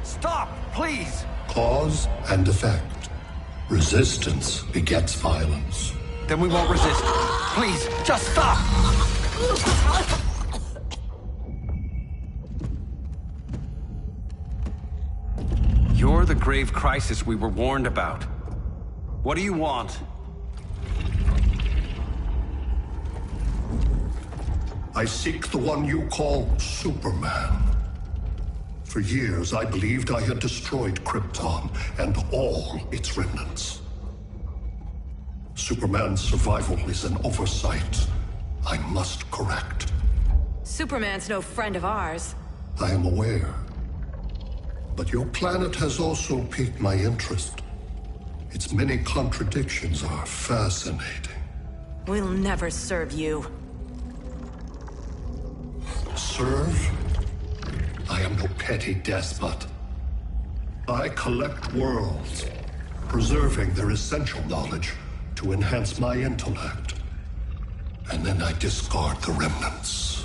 Stop, please! Cause and effect. Resistance begets violence. Then we won't resist. Please, just stop! You're the grave crisis we were warned about. What do you want? I seek the one you call Superman. For years, I believed I had destroyed Krypton and all its remnants. Superman's survival is an oversight I must correct. Superman's no friend of ours. I am aware. But your planet has also piqued my interest. Its many contradictions are fascinating. We'll never serve you. Serve? I am no petty despot. I collect worlds, preserving their essential knowledge to enhance my intellect. And then I discard the remnants.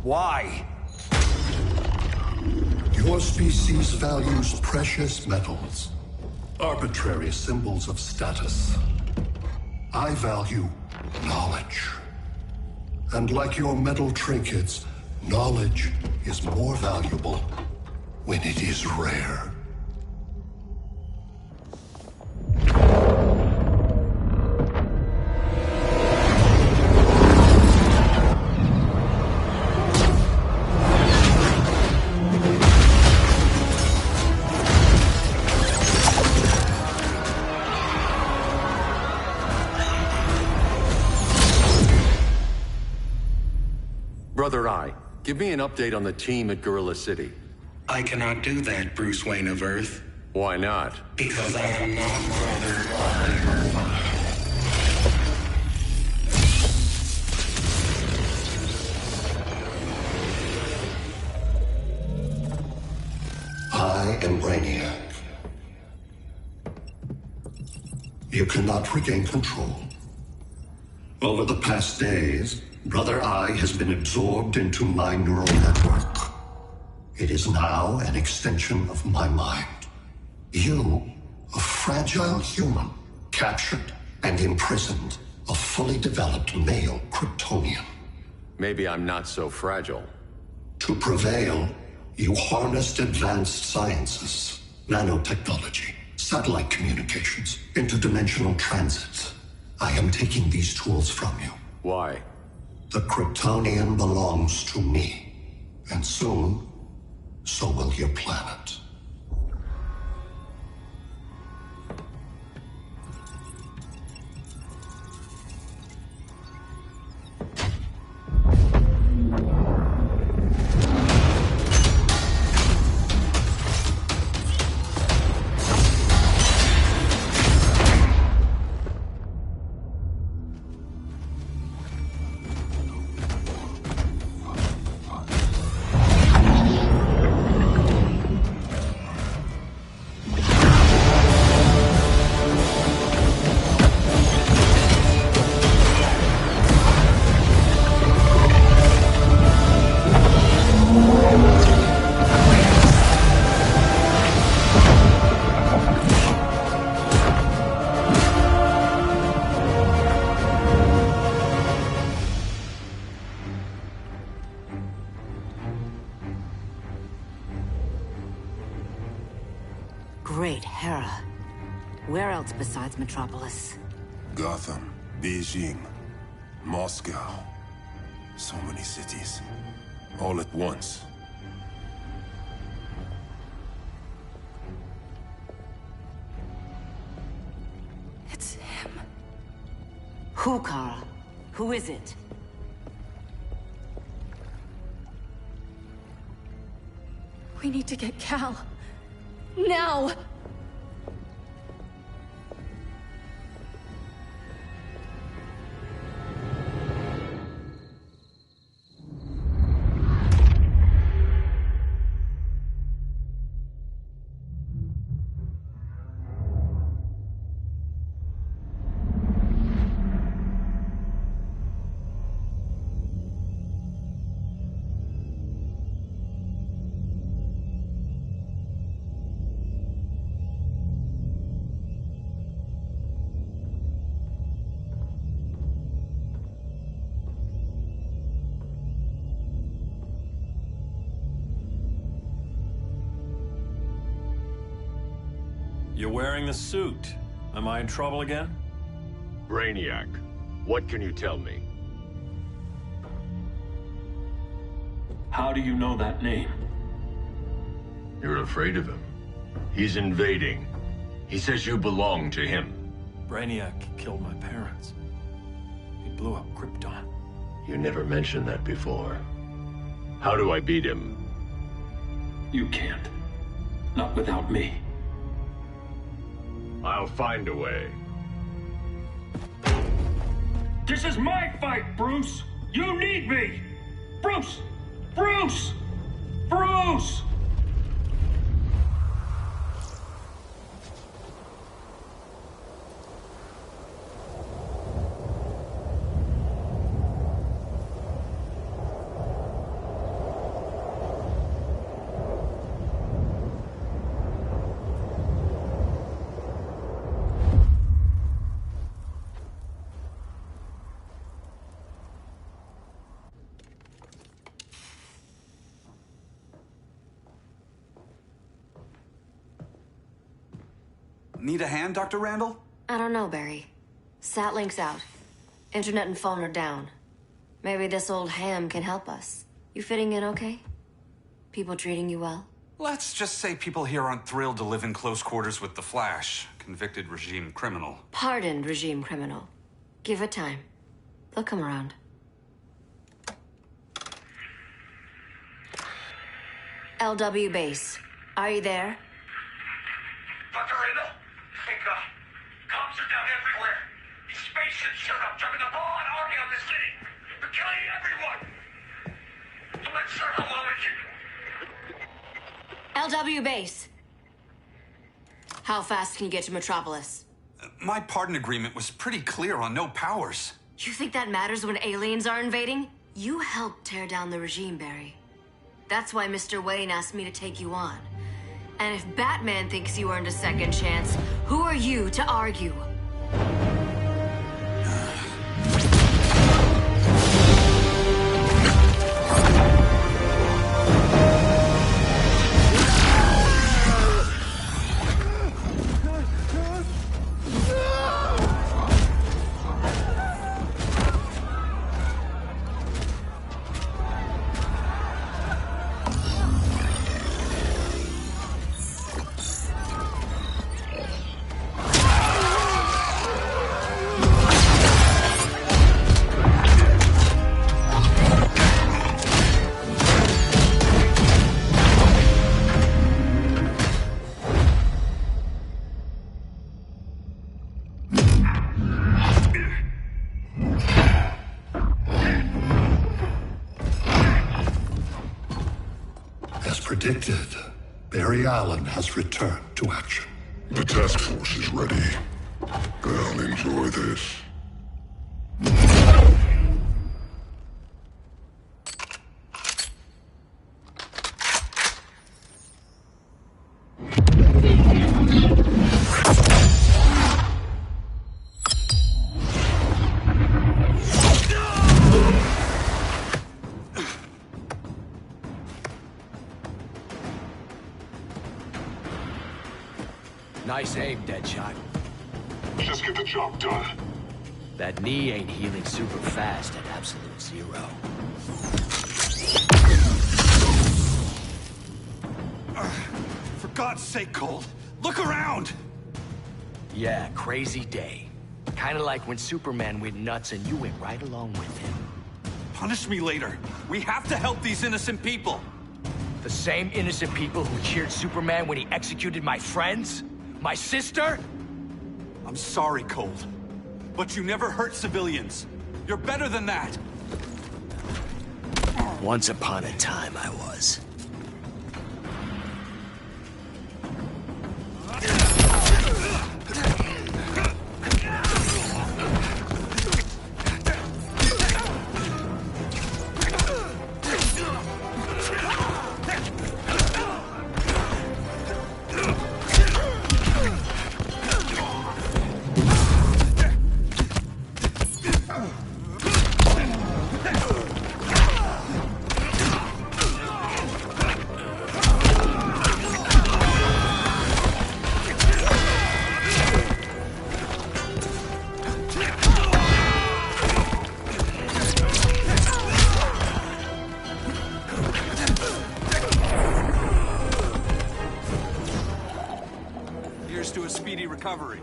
Why? Your species values precious metals, arbitrary symbols of status. I value knowledge. And like your metal trinkets, knowledge is more valuable when it is rare. Brother Eye, give me an update on the team at Gorilla City. I cannot do that, Bruce Wayne of Earth. Why not? Because I am not Brother Eye. I am Brainiac. You cannot regain control. Over the past days, Brother Eye has been absorbed into my neural network. It is now an extension of my mind. You, a fragile human, captured and imprisoned a fully developed male Kryptonian. Maybe I'm not so fragile. To prevail, you harnessed advanced sciences, nanotechnology, satellite communications, interdimensional transits. I am taking these tools from you. Why? The Kryptonian belongs to me. And soon, so will your planet. Great Hera. Where else besides Metropolis? Gotham, Beijing, Moscow. So many cities. All at once. It's him. Who, Kara? Who is it? We need to get Cal. Now! You're wearing the suit. Am I in trouble again? Brainiac, what can you tell me? How do you know that name? You're afraid of him. He's invading. He says you belong to him. Brainiac killed my parents. He blew up Krypton. You never mentioned that before. How do I beat him? You can't. Not without me. I'll find a way. This is my fight, Bruce! You need me! Bruce! Bruce! Bruce! Need a hand, Dr. Randall? I don't know, Barry. Satlink's out. Internet and phone are down. Maybe this old ham can help us. You fitting in okay? People treating you well? Let's just say people here aren't thrilled to live in close quarters with the Flash, convicted regime criminal. Pardoned regime criminal. Give it time. They'll come around. LW base. Are you there? Dr. Randall? Thank God. Cops are down everywhere. These spaceships showed up, dropping a broad army on the city. They're killing everyone. I'm not sure how long it can... LW base. How fast can you get to Metropolis? My pardon agreement was pretty clear on no powers. You think that matters when aliens are invading? You helped tear down the regime, Barry. That's why Mr. Wayne asked me to take you on. And if Batman thinks you earned a second chance, who are you to argue? Predicted, Barry Allen has returned to action. The task force is ready. I'll enjoy this. Nice aim, Deadshot. Just get the job done. That knee ain't healing super fast at absolute zero. For God's sake, Cold, look around! Yeah, crazy day. Kinda like when Superman went nuts and you went right along with him. Punish me later. We have to help these innocent people. The same innocent people who cheered Superman when he executed my friends? My sister? I'm sorry, Cold. But you never hurt civilians. You're better than that. Once upon a time, I was. To a speedy recovery.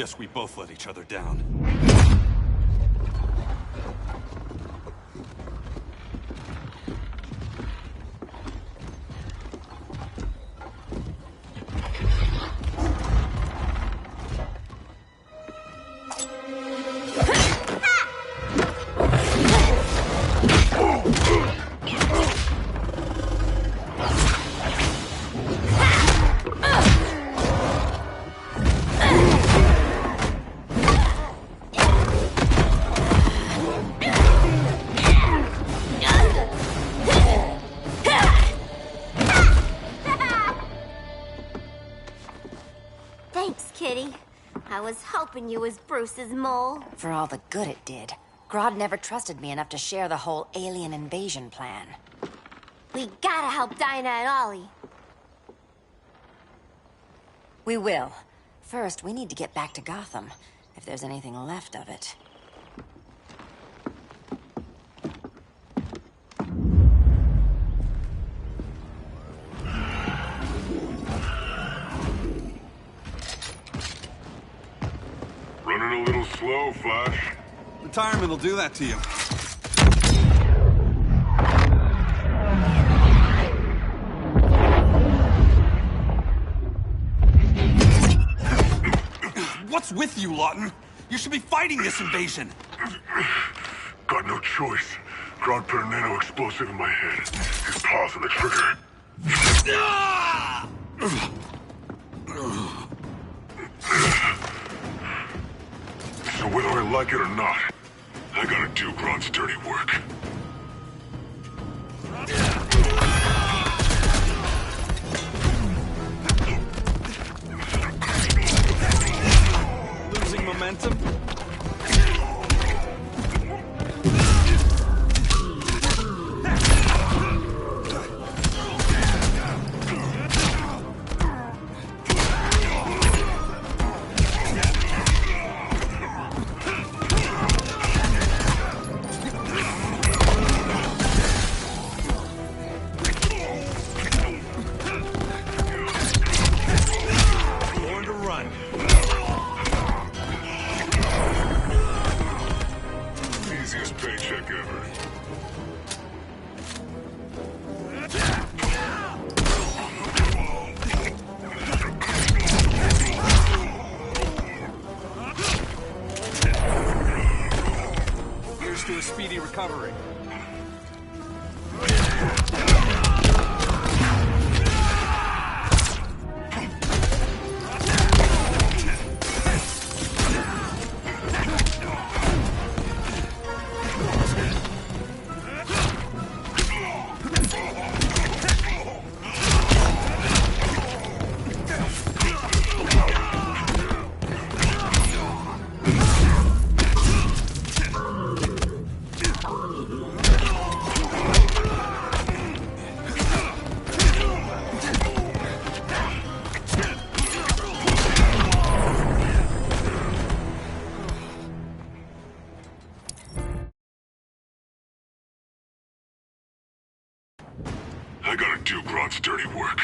Guess we both let each other down. Thanks, Kitty. I was hoping you was Bruce's mole. For all the good it did. Grodd never trusted me enough to share the whole alien invasion plan. We gotta help Dinah and Ollie. We will. First, we need to get back to Gotham, if there's anything left of it. Running a little slow, Flash. Retirement will do that to you. What's with you, Lawton? You should be fighting this invasion. Got no choice. Grodd put a nano-explosive in my head. His paws on the trigger. So whether I like it or not, I gotta do Grodd's dirty work. Losing momentum? Easiest paycheck ever. Here's to a speedy recovery. I gotta do Grodd's dirty work.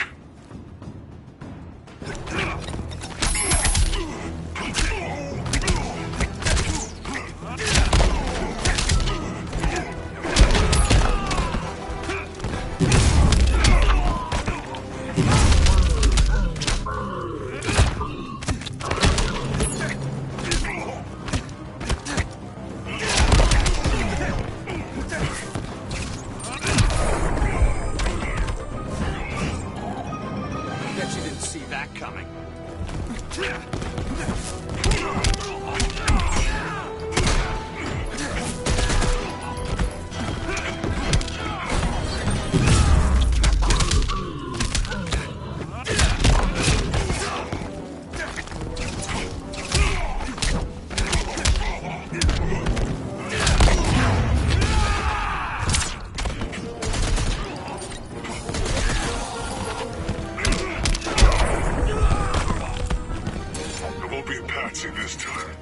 This time.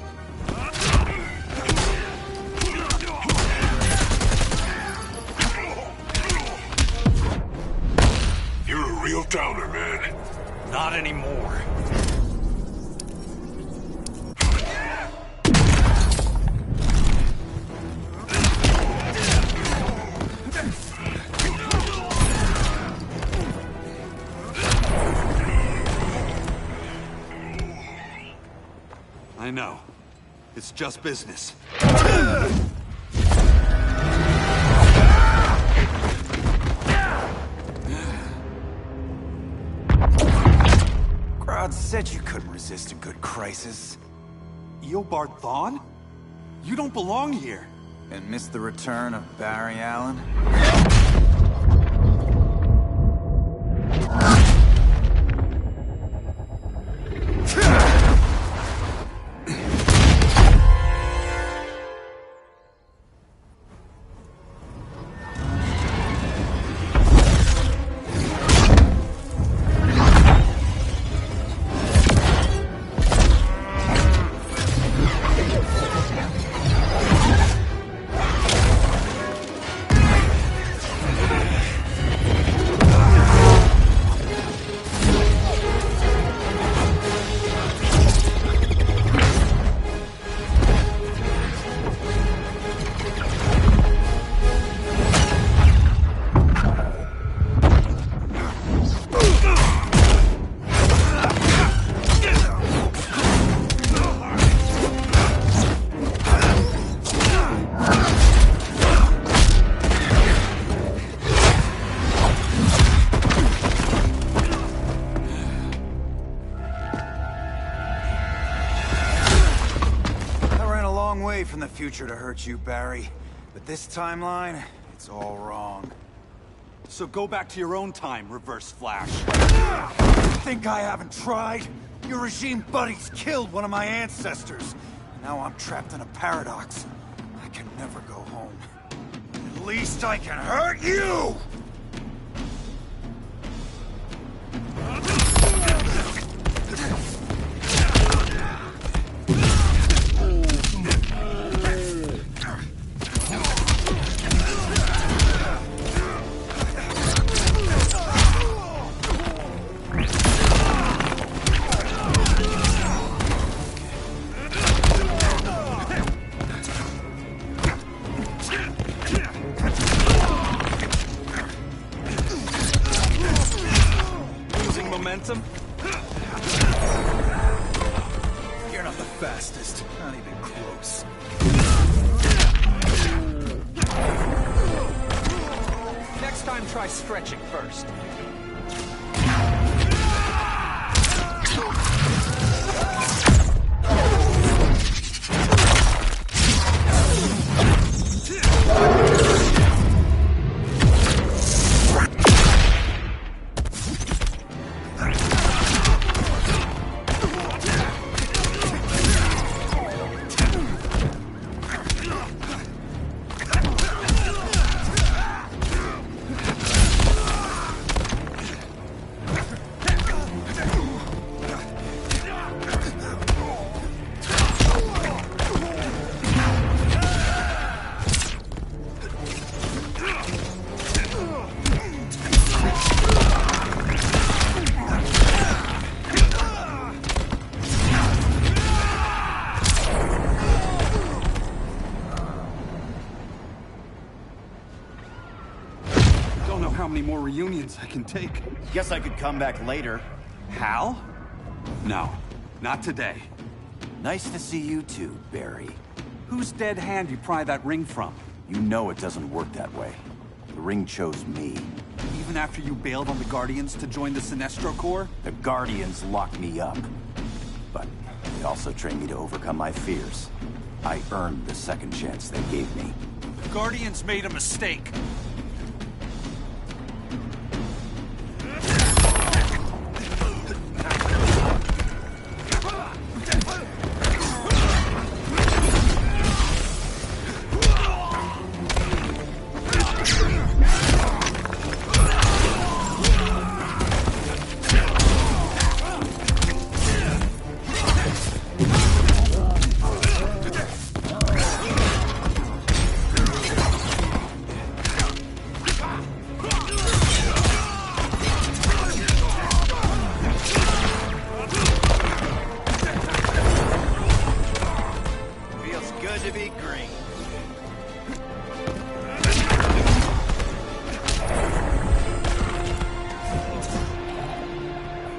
You're a real downer, man. Not anymore. I know. It's just business. Grodd said you couldn't resist a good crisis. Eobard Thawne? You don't belong here. And miss the return of Barry Allen? From the future to hurt you, Barry. But this timeline, it's all wrong. So go back to your own time, Reverse Flash. Think I haven't tried? Your regime buddies killed one of my ancestors. Now I'm trapped in a paradox. I can never go home. At least I can hurt you! You're not the fastest, not even close. Next time, try stretching first. How many more reunions I can take? Guess I could come back later. Hal? No, not today. Nice to see you too, Barry. Whose dead hand you pry that ring from? You know it doesn't work that way. The ring chose me. Even after you bailed on the Guardians to join the Sinestro Corps? The Guardians locked me up. But they also trained me to overcome my fears. I earned the second chance they gave me. The Guardians made a mistake.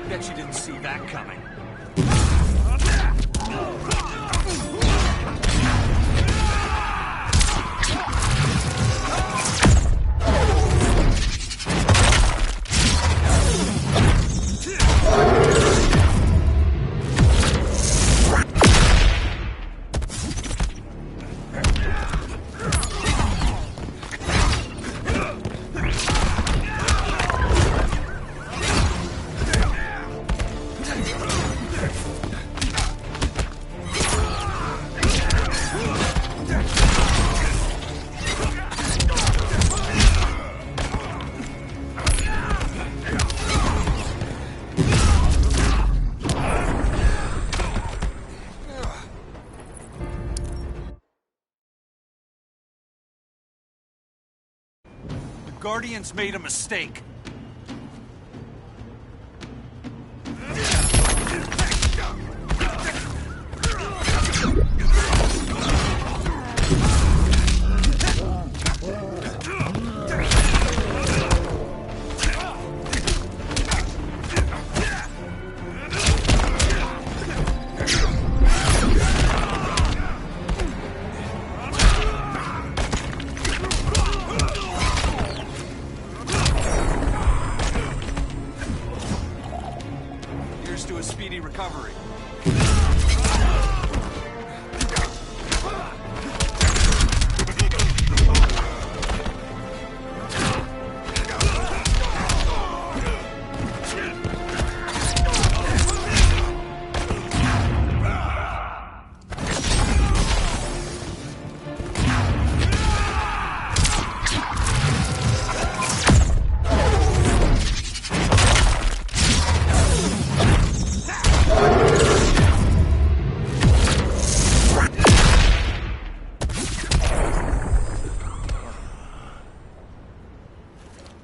Bet you didn't see that coming. Guardians made a mistake. To a speedy recovery.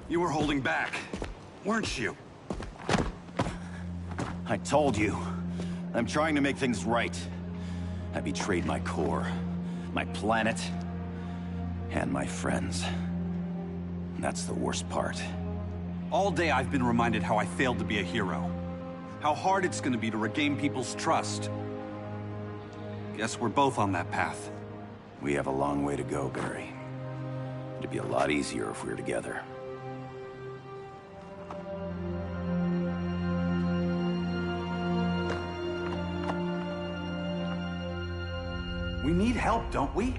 You were holding back, weren't you? I told you. I'm trying to make things right. I betrayed my core, my planet, and my friends. That's the worst part. All day I've been reminded how I failed to be a hero. How hard it's gonna be to regain people's trust. Guess we're both on that path. We have a long way to go, Barry. It'd be a lot easier if we were together. We need help, don't we?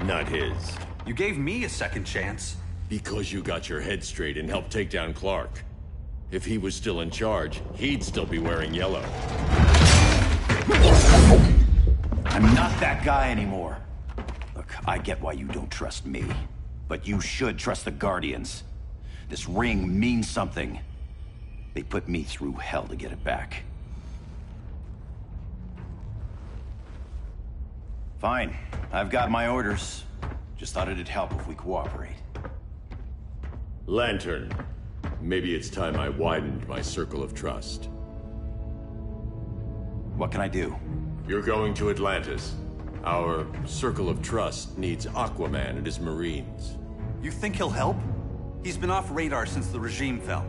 Not his. You gave me a second chance. Because you got your head straight and helped take down Clark. If he was still in charge, he'd still be wearing yellow. I'm not that guy anymore. Look, I get why you don't trust me. But you should trust the Guardians. This ring means something. They put me through hell to get it back. Fine. I've got my orders. Just thought it'd help if we cooperate. Lantern. Maybe it's time I widened my circle of trust. What can I do? You're going to Atlantis. Our circle of trust needs Aquaman and his Marines. You think he'll help? He's been off radar since the regime fell.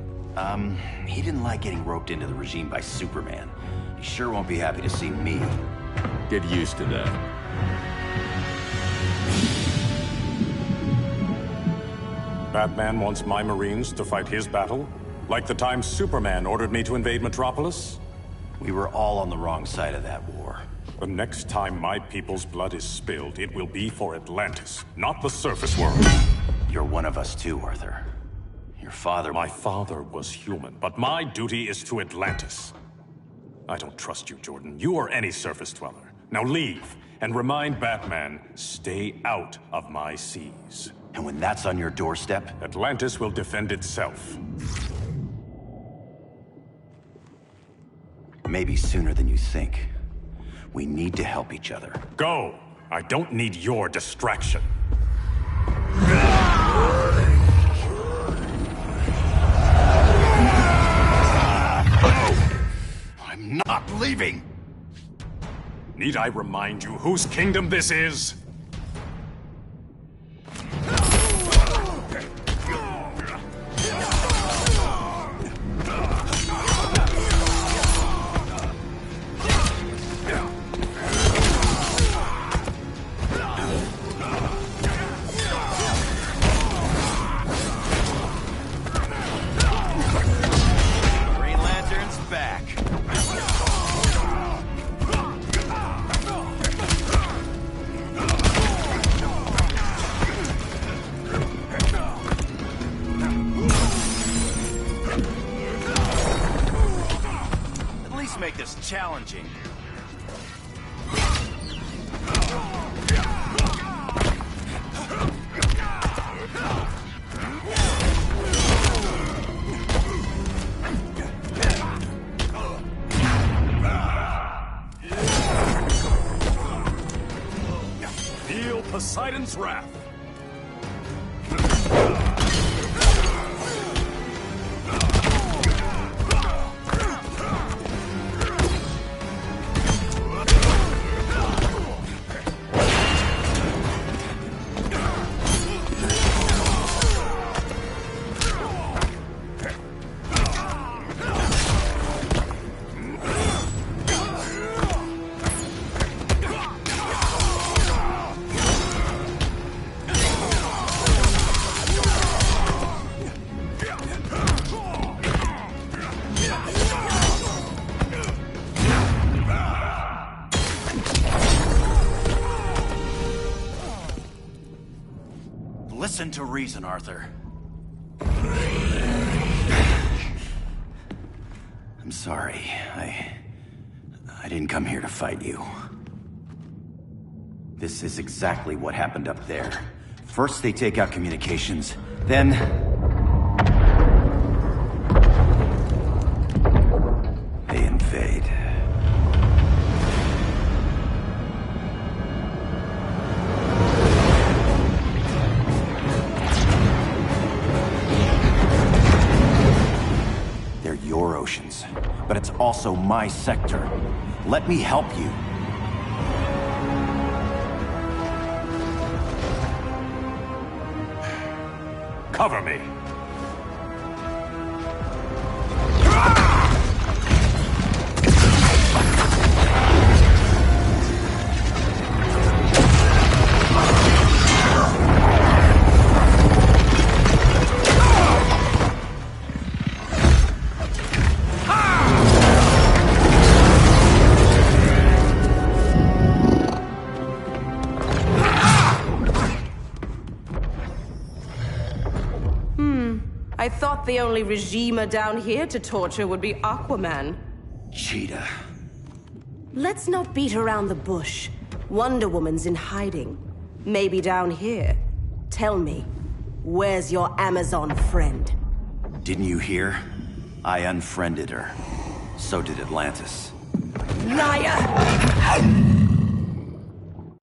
He didn't like getting roped into the regime by Superman. He sure won't be happy to see me. Get used to that. Batman wants my Marines to fight his battle? Like the time Superman ordered me to invade Metropolis? We were all on the wrong side of that war. The next time my people's blood is spilled, it will be for Atlantis, not the surface world. You're one of us too, Arthur. Your father... My father was human, but my duty is to Atlantis. I don't trust you, Jordan. You or any surface dweller. Now leave, and remind Batman, stay out of my seas. And when that's on your doorstep? Atlantis will defend itself. Maybe sooner than you think. We need to help each other. Go! I don't need your distraction. I'm not leaving! Need I remind you whose kingdom this is? Make this challenging. Feel Poseidon's wrath. Listen to reason, Arthur. I'm sorry. I didn't come here to fight you. This is exactly what happened up there. First they take out communications, then... they invade. They're your oceans, but it's also my sector. Let me help you. Cover me. I thought the only regimer down here to torture would be Aquaman. Cheetah. Let's not beat around the bush. Wonder Woman's in hiding. Maybe down here. Tell me, where's your Amazon friend? Didn't you hear? I unfriended her. So did Atlantis. Liar!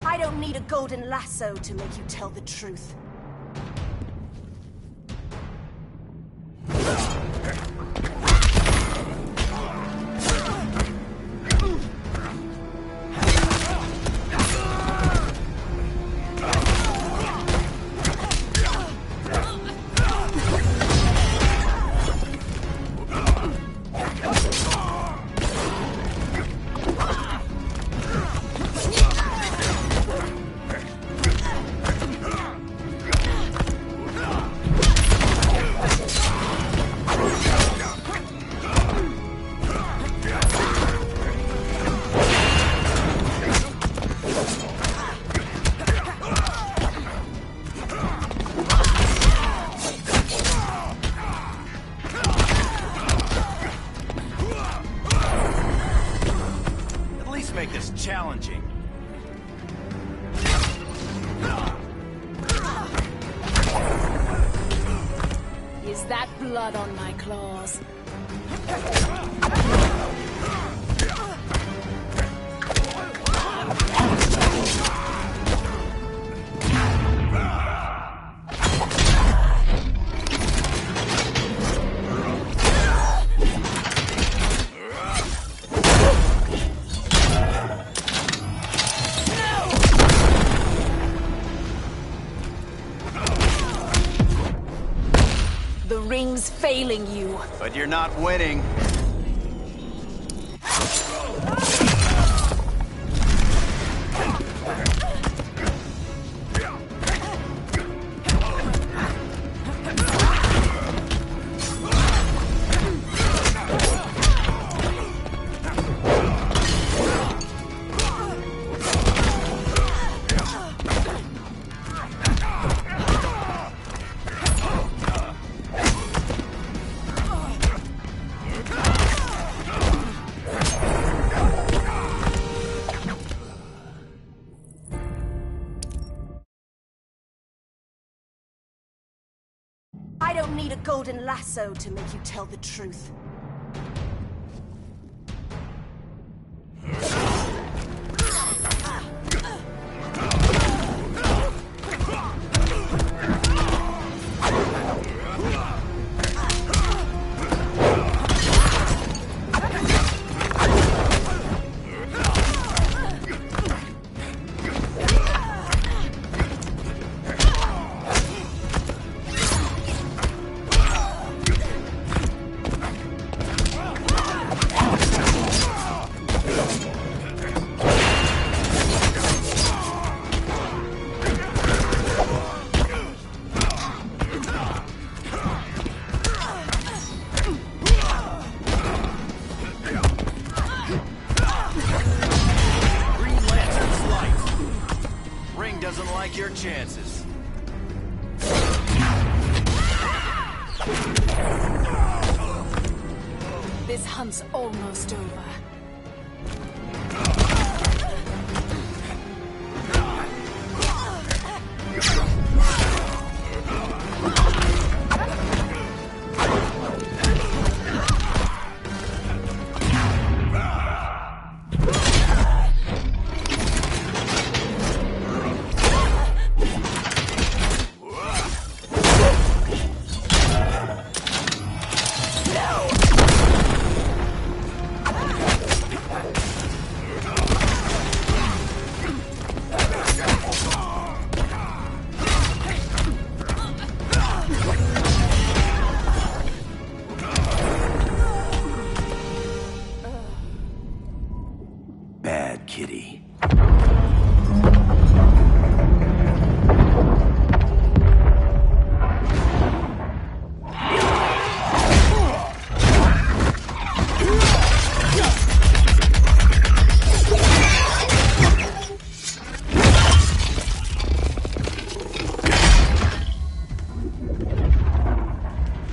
I don't need a golden lasso to make you tell the truth. Make this challenging. Is that blood on my claws? The ring's failing you. But you're not winning. I don't need a golden lasso to make you tell the truth. Doesn't like your chances. This hunt's almost over. Bad kitty.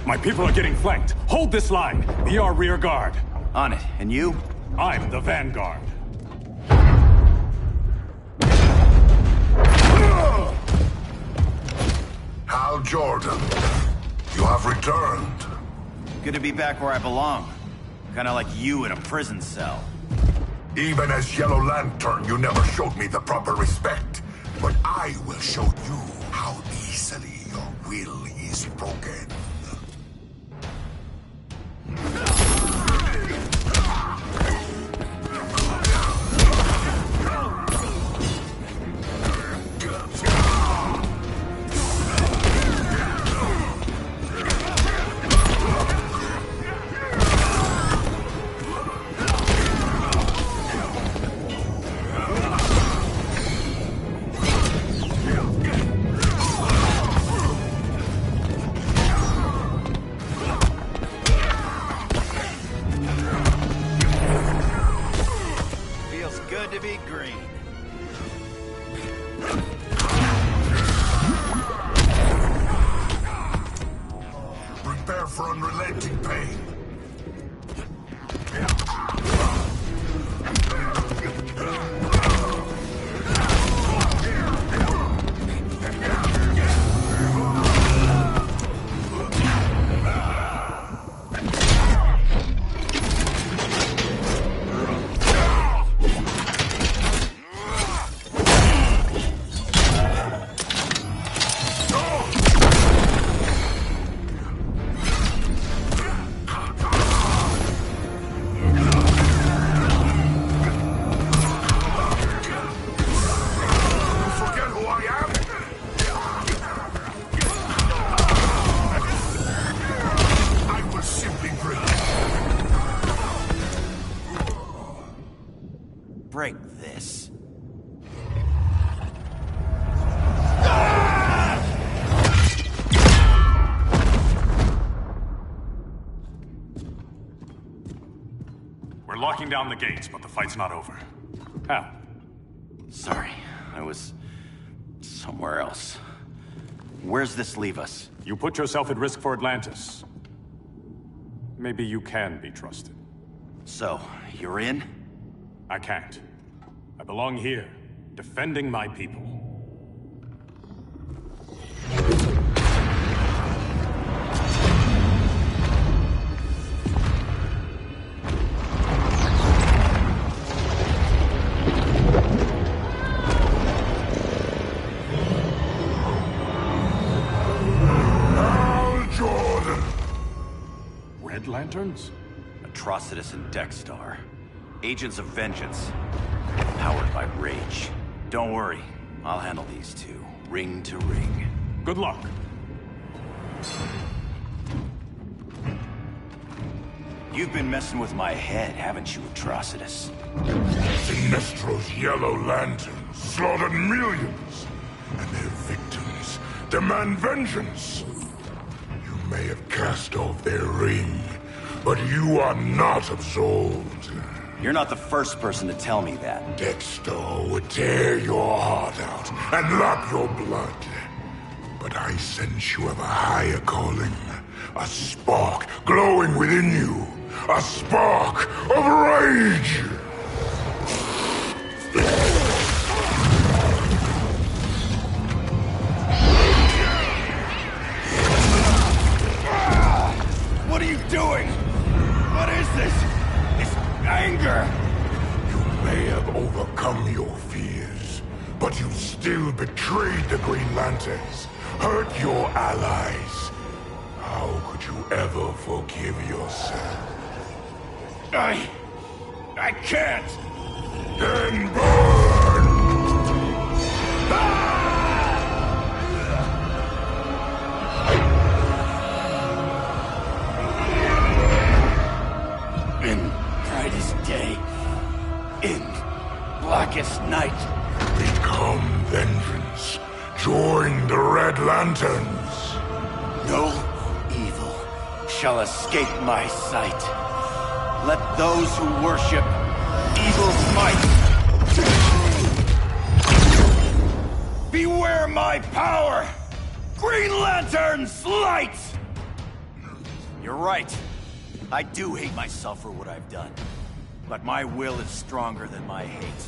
My people are getting flanked. Hold this line. Be our rear guard. On it. And you? I'm the vanguard. Hal Jordan, you have returned. Good to be back where I belong. Kinda like you in a prison cell. Even as Yellow Lantern, you never showed me the proper respect. But I will show you how easily your will is broken. Good to be green. Prepare for unrelenting pain. Break this. We're locking down the gates, but the fight's not over. Hal. Sorry, I was somewhere else. Where's this leave us? You put yourself at risk for Atlantis. Maybe you can be trusted. So, you're in? I can't. I belong here, defending my people. Hal Jordan! Red Lanterns? Atrocitus and Dexstar. Agents of Vengeance. Powered by rage. Don't worry, I'll handle these two, ring to ring. Good luck. You've been messing with my head, haven't you, Atrocitus? Sinestro's Yellow Lanterns slaughtered millions, and their victims demand vengeance. You may have cast off their ring, but you are not absolved. You're not the first person to tell me that. Dexter would tear your heart out and lap your blood. But I sense you have a higher calling, a spark glowing within you. A spark of rage! What are you doing? What is this? This anger! You may have overcome your fears, but you still betrayed the Green Lanterns, hurt your allies. How could you ever forgive yourself? I can't! Then burn! In brightest day, in blackest night. Become vengeance. Join the Red Lanterns. No evil shall escape my sight. Let those who worship evil's might beware my power! Green Lantern's light! You're right. I do hate myself for what I've done. But my will is stronger than my hate.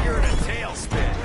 You're in a tailspin.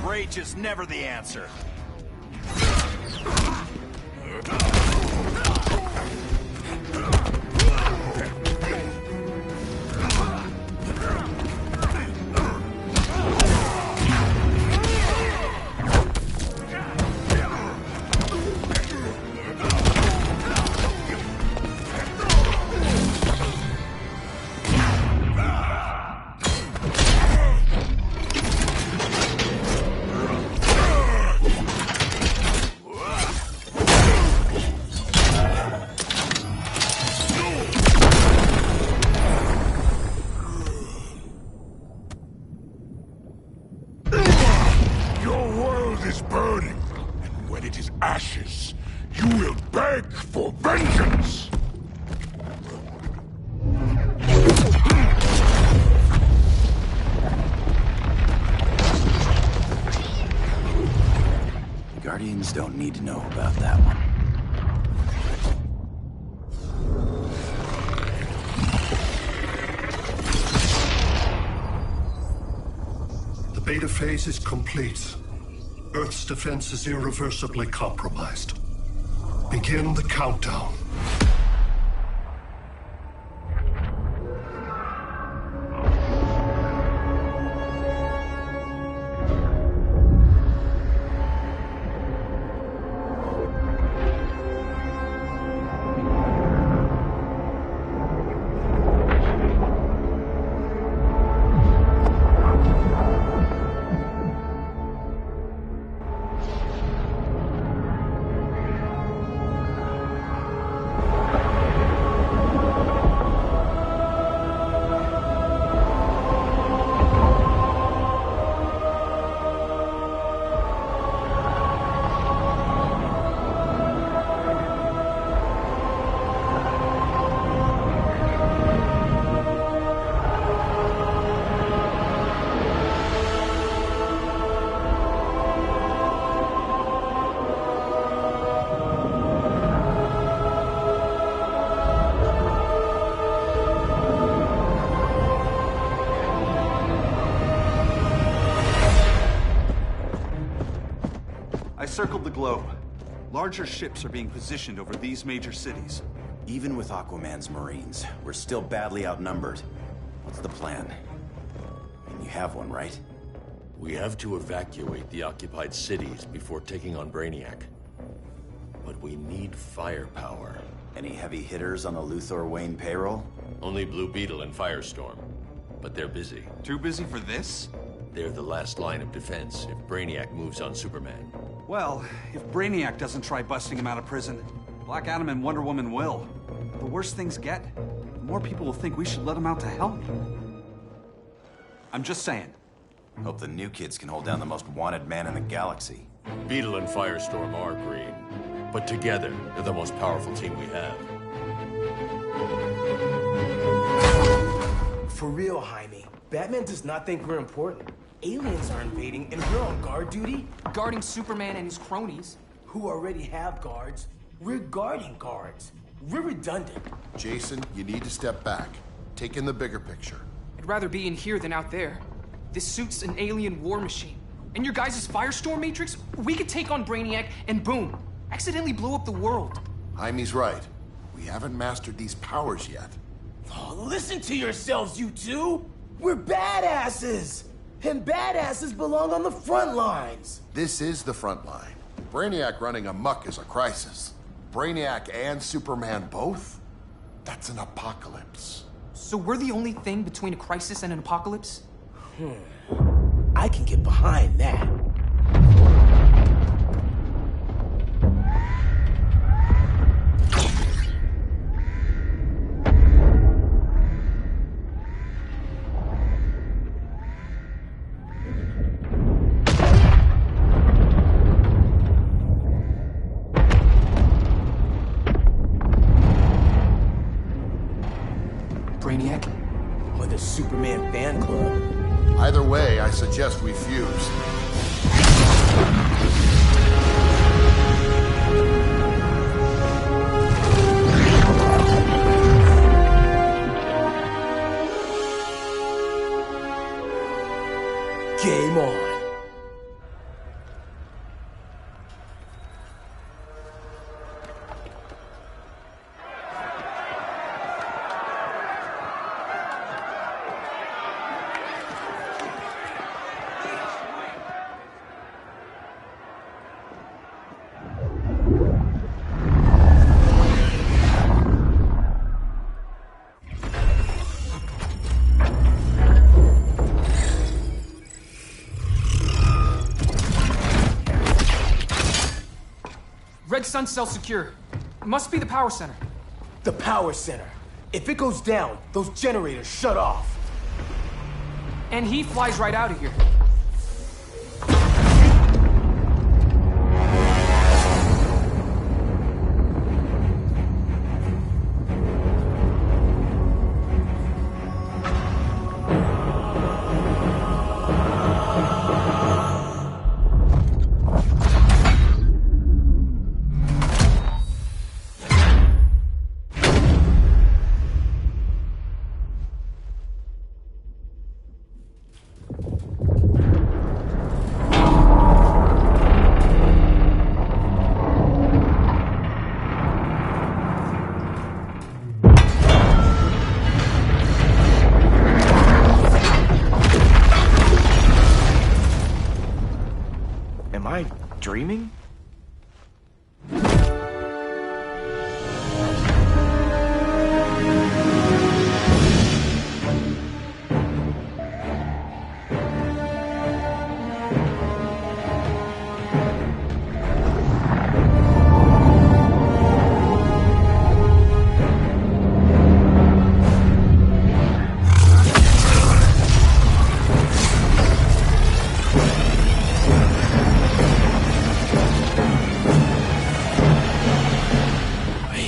Rage is never the answer. Is burning, and when it is ashes, you will beg for vengeance! The Guardians don't need to know about that one. The beta phase is complete. Earth's defense is irreversibly compromised. Begin the countdown. Circled the globe. Larger ships are being positioned over these major cities. Even with Aquaman's Marines, we're still badly outnumbered. What's the plan? And you have one, right? We have to evacuate the occupied cities before taking on Brainiac. But we need firepower. Any heavy hitters on the Luthor Wayne payroll? Only Blue Beetle and Firestorm. but they're busy. Too busy for this? They're the last line of defense if Brainiac moves on Superman. Well, if Brainiac doesn't try busting him out of prison, Black Adam and Wonder Woman will. The worse things get, the more people will think we should let him out to help. I'm just saying. Hope the new kids can hold down the most wanted man in the galaxy. Beetle and Firestorm are green, but together, they're the most powerful team we have. For real, Jaime. Batman does not think we're important. Aliens are invading, and we're on guard duty? Guarding Superman and his cronies. Who already have guards. We're guarding guards. We're redundant. Jason, you need to step back. Take in the bigger picture. I'd rather be in here than out there. This suit's an alien war machine. And your guys' Firestorm Matrix, we could take on Brainiac and boom, accidentally blow up the world. Jaime's right. We haven't mastered these powers yet. Oh, listen to yourselves, you two! We're badasses! And badasses belong on the front lines! This is the front line. Brainiac running amok is a crisis. Brainiac and Superman both? That's an apocalypse. So we're the only thing between a crisis and an apocalypse? I can get behind that. Brainiac? Or the Superman fan club? Either way, I suggest we fuse. Game on. Red Sun cell secure. Must be the power center. The power center. If it goes down, those generators shut off. And he flies right out of here. Am I dreaming?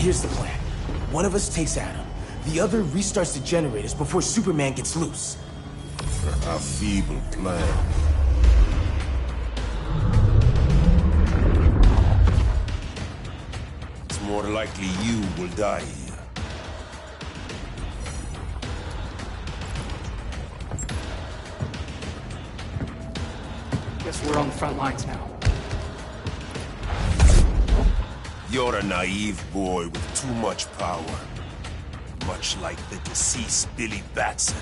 Here's the plan. One of us takes Adam. The other restarts the generators before Superman gets loose. A feeble plan. It's more likely you will die here. Guess we're on the front lines now. You're a naive boy with too much power. Much like the deceased Billy Batson.